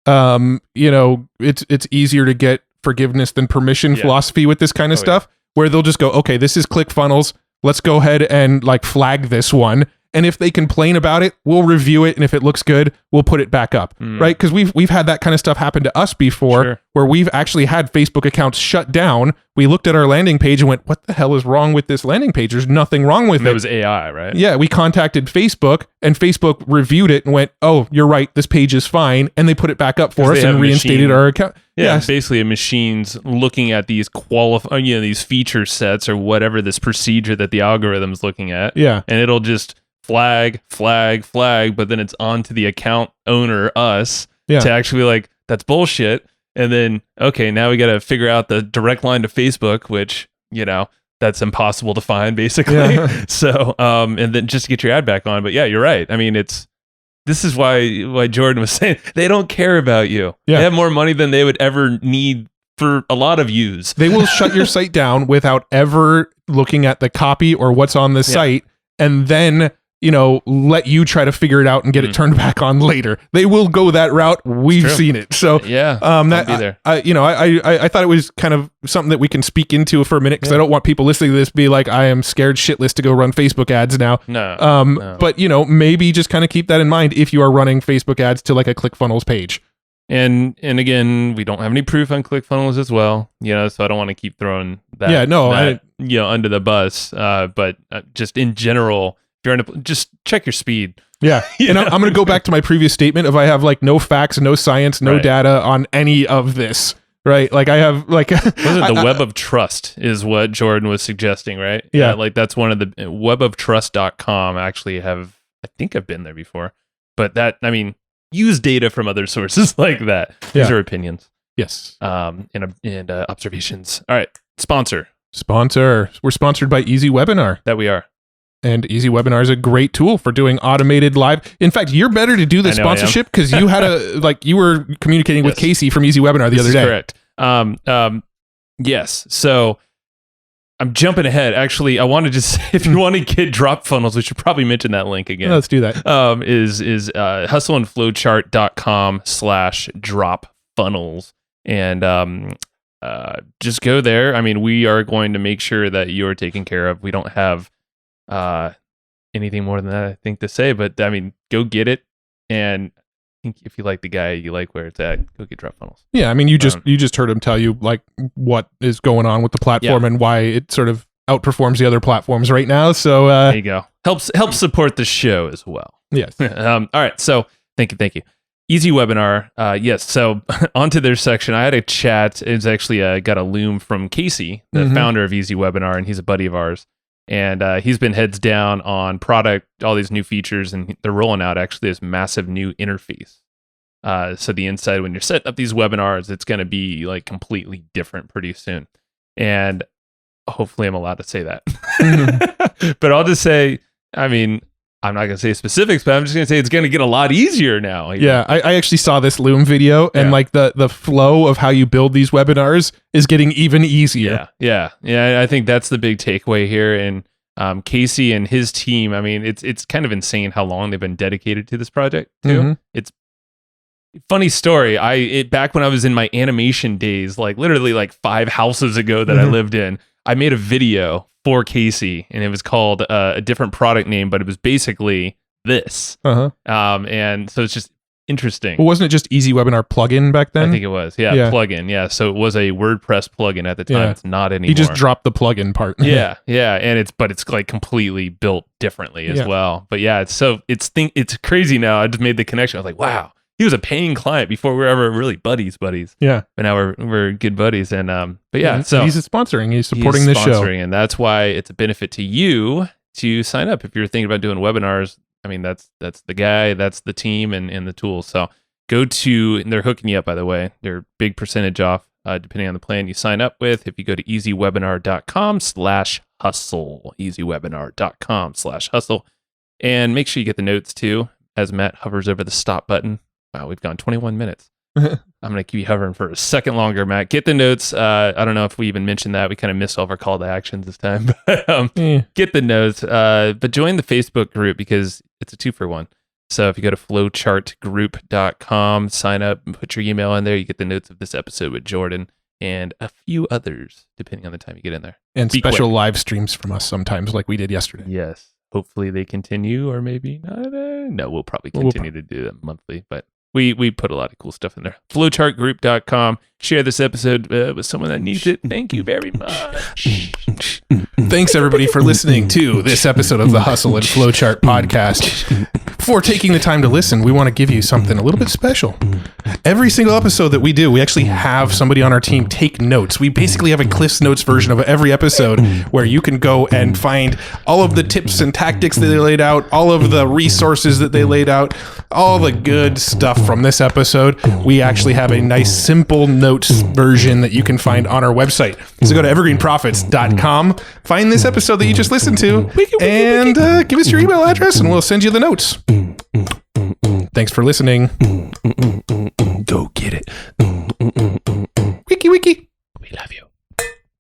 it's easier to get forgiveness than permission philosophy with this kind of stuff, where they'll just go, okay, this is ClickFunnels. Let's go ahead and like flag this one. And if they complain about it, we'll review it. And if it looks good, we'll put it back up. Right. Because we've had that kind of stuff happen to us before, where we've actually had Facebook accounts shut down. We looked at our landing page and went, what the hell is wrong with this landing page? There's nothing wrong with it. That was AI, right? Yeah. We contacted Facebook and Facebook reviewed it and went, oh, you're right. This page is fine. And they put it back up for us and reinstated our account. Yeah, basically a machine's looking at these these feature sets or whatever, this procedure that the algorithm's looking at. Yeah. And it'll just flag, but then it's on to the account owner, us, to actually be like, that's bullshit. And then, okay, now we got to figure out the direct line to Facebook, which, that's impossible to find basically. Yeah. So, and then just to get your ad back on. But yeah, you're right. I mean, this is why Jordan was saying they don't care about you. Yeah. They have more money than they would ever need for a lot of views. They will shut your site down without ever looking at the copy or what's on the site, and then let you try to figure it out and get it turned back on later. They will go that route. We've seen it. So that be there. I thought it was kind of something that we can speak into for a minute, because I don't want people listening to this be like, I am scared shitless to go run Facebook ads now. No. But maybe just kind of keep that in mind if you are running Facebook ads to like a ClickFunnels page. And again, we don't have any proof on ClickFunnels as well, so I don't want to keep throwing that. Under the bus. But just in general, just check your speed. Yeah. And I'm going to go back to my previous statement of I have like no facts, no science, no data on any of this. Right. Like I have like the web of trust is what Jordan was suggesting, right? Yeah. Like that's one of the weboftrust.com actually I think I've been there before. But use data from other sources like that. These are opinions. Yes. And observations. All right. Sponsor. We're sponsored by Easy Webinar. That we are. And Easy Webinar is a great tool for doing automated live. In fact, you're better to do the sponsorship because you had you were communicating with Casey from Easy Webinar the other day. Correct. Yes. So I'm jumping ahead. Actually, I wanted to say, if you want to get drop funnels, we should probably mention that link again. Let's do that. Is hustleandflowchart.com/drop funnels. And just go there. I mean, we are going to make sure that you are taken care of. We don't have anything more than that, I think, to say, but I mean, go get it. And I think if you like the guy, you like where it's at, go get drop funnels. Yeah. I mean, you just heard him tell you like what is going on with the platform and why it sort of outperforms the other platforms right now. So there you go. Helps support the show as well. Yes. All right. So thank you. Easy Webinar. Yes. So onto their section, I had a chat. It's actually got a Loom from Casey, the founder of Easy Webinar, and he's a buddy of ours. And he's been heads down on product, all these new features, and they're rolling out actually this massive new interface. So the inside, when you're setting up these webinars, it's going to be like completely different pretty soon. And hopefully I'm allowed to say that. But I'll just say, I mean, I'm not going to say specifics, but I'm just going to say it's going to get a lot easier now. Yeah, I actually saw this Loom video, and like the flow of how you build these webinars is getting even easier. Yeah. I think that's the big takeaway here. And Casey and his team, I mean, it's kind of insane how long they've been dedicated to this project too. It's funny story. Back when I was in my animation days, like literally like 5 houses ago that I lived in, I made a video for Casey, and it was called a different product name, but it was basically this. And so it's just interesting. Well, wasn't it just Easy Webinar plugin back then? I think it was. Yeah. Plugin. Yeah. So it was a WordPress plugin at the time. It's not anymore. He just dropped the plugin part. Yeah. And it's like completely built differently as well. But yeah, it's crazy now. I just made the connection. I was like, wow. He was a paying client before we were ever really buddies. Yeah. But now we're good buddies. And but yeah, so he's sponsoring. He's supporting this show. And that's why it's a benefit to you to sign up if you're thinking about doing webinars. I mean, that's the guy, that's the team and the tools. So go to, and they're hooking you up, by the way. They're big percentage off depending on the plan you sign up with. If you go to easywebinar.com/hustle. hustle, easywebinar.com/hustle. And make sure you get the notes too, as Matt hovers over the stop button. Wow, we've gone 21 minutes. I'm going to keep you hovering for a second longer, Matt. Get the notes. I don't know if we even mentioned that. We kind of missed all of our call to actions this time. But get the notes. But join the Facebook group because it's a 2-for-1. So if you go to flowchartgroup.com, sign up and put your email in there, you get the notes of this episode with Jordan and a few others, depending on the time you get in there. And special live streams from us sometimes, like we did yesterday. Yes. Hopefully they continue, or maybe not. No, we'll probably continue to do them monthly, but we put a lot of cool stuff in there. Flowchartgroup.com. Share this episode with someone that needs it. Thank you very much. Thanks, everybody, for listening to this episode of the Hustle and Flowchart podcast. Before taking the time to listen, we want to give you something a little bit special. Every single episode that we do, we actually have somebody on our team take notes. We basically have a Cliff's Notes version of every episode where you can go and find all of the tips and tactics that they laid out, all of the resources that they laid out, all the good stuff from this episode. We actually have a nice, simple notes version that you can find on our website. So go to evergreenprofits.com, find this episode that you just listened to, and give us your email address, and we'll send you the notes. Thanks for listening.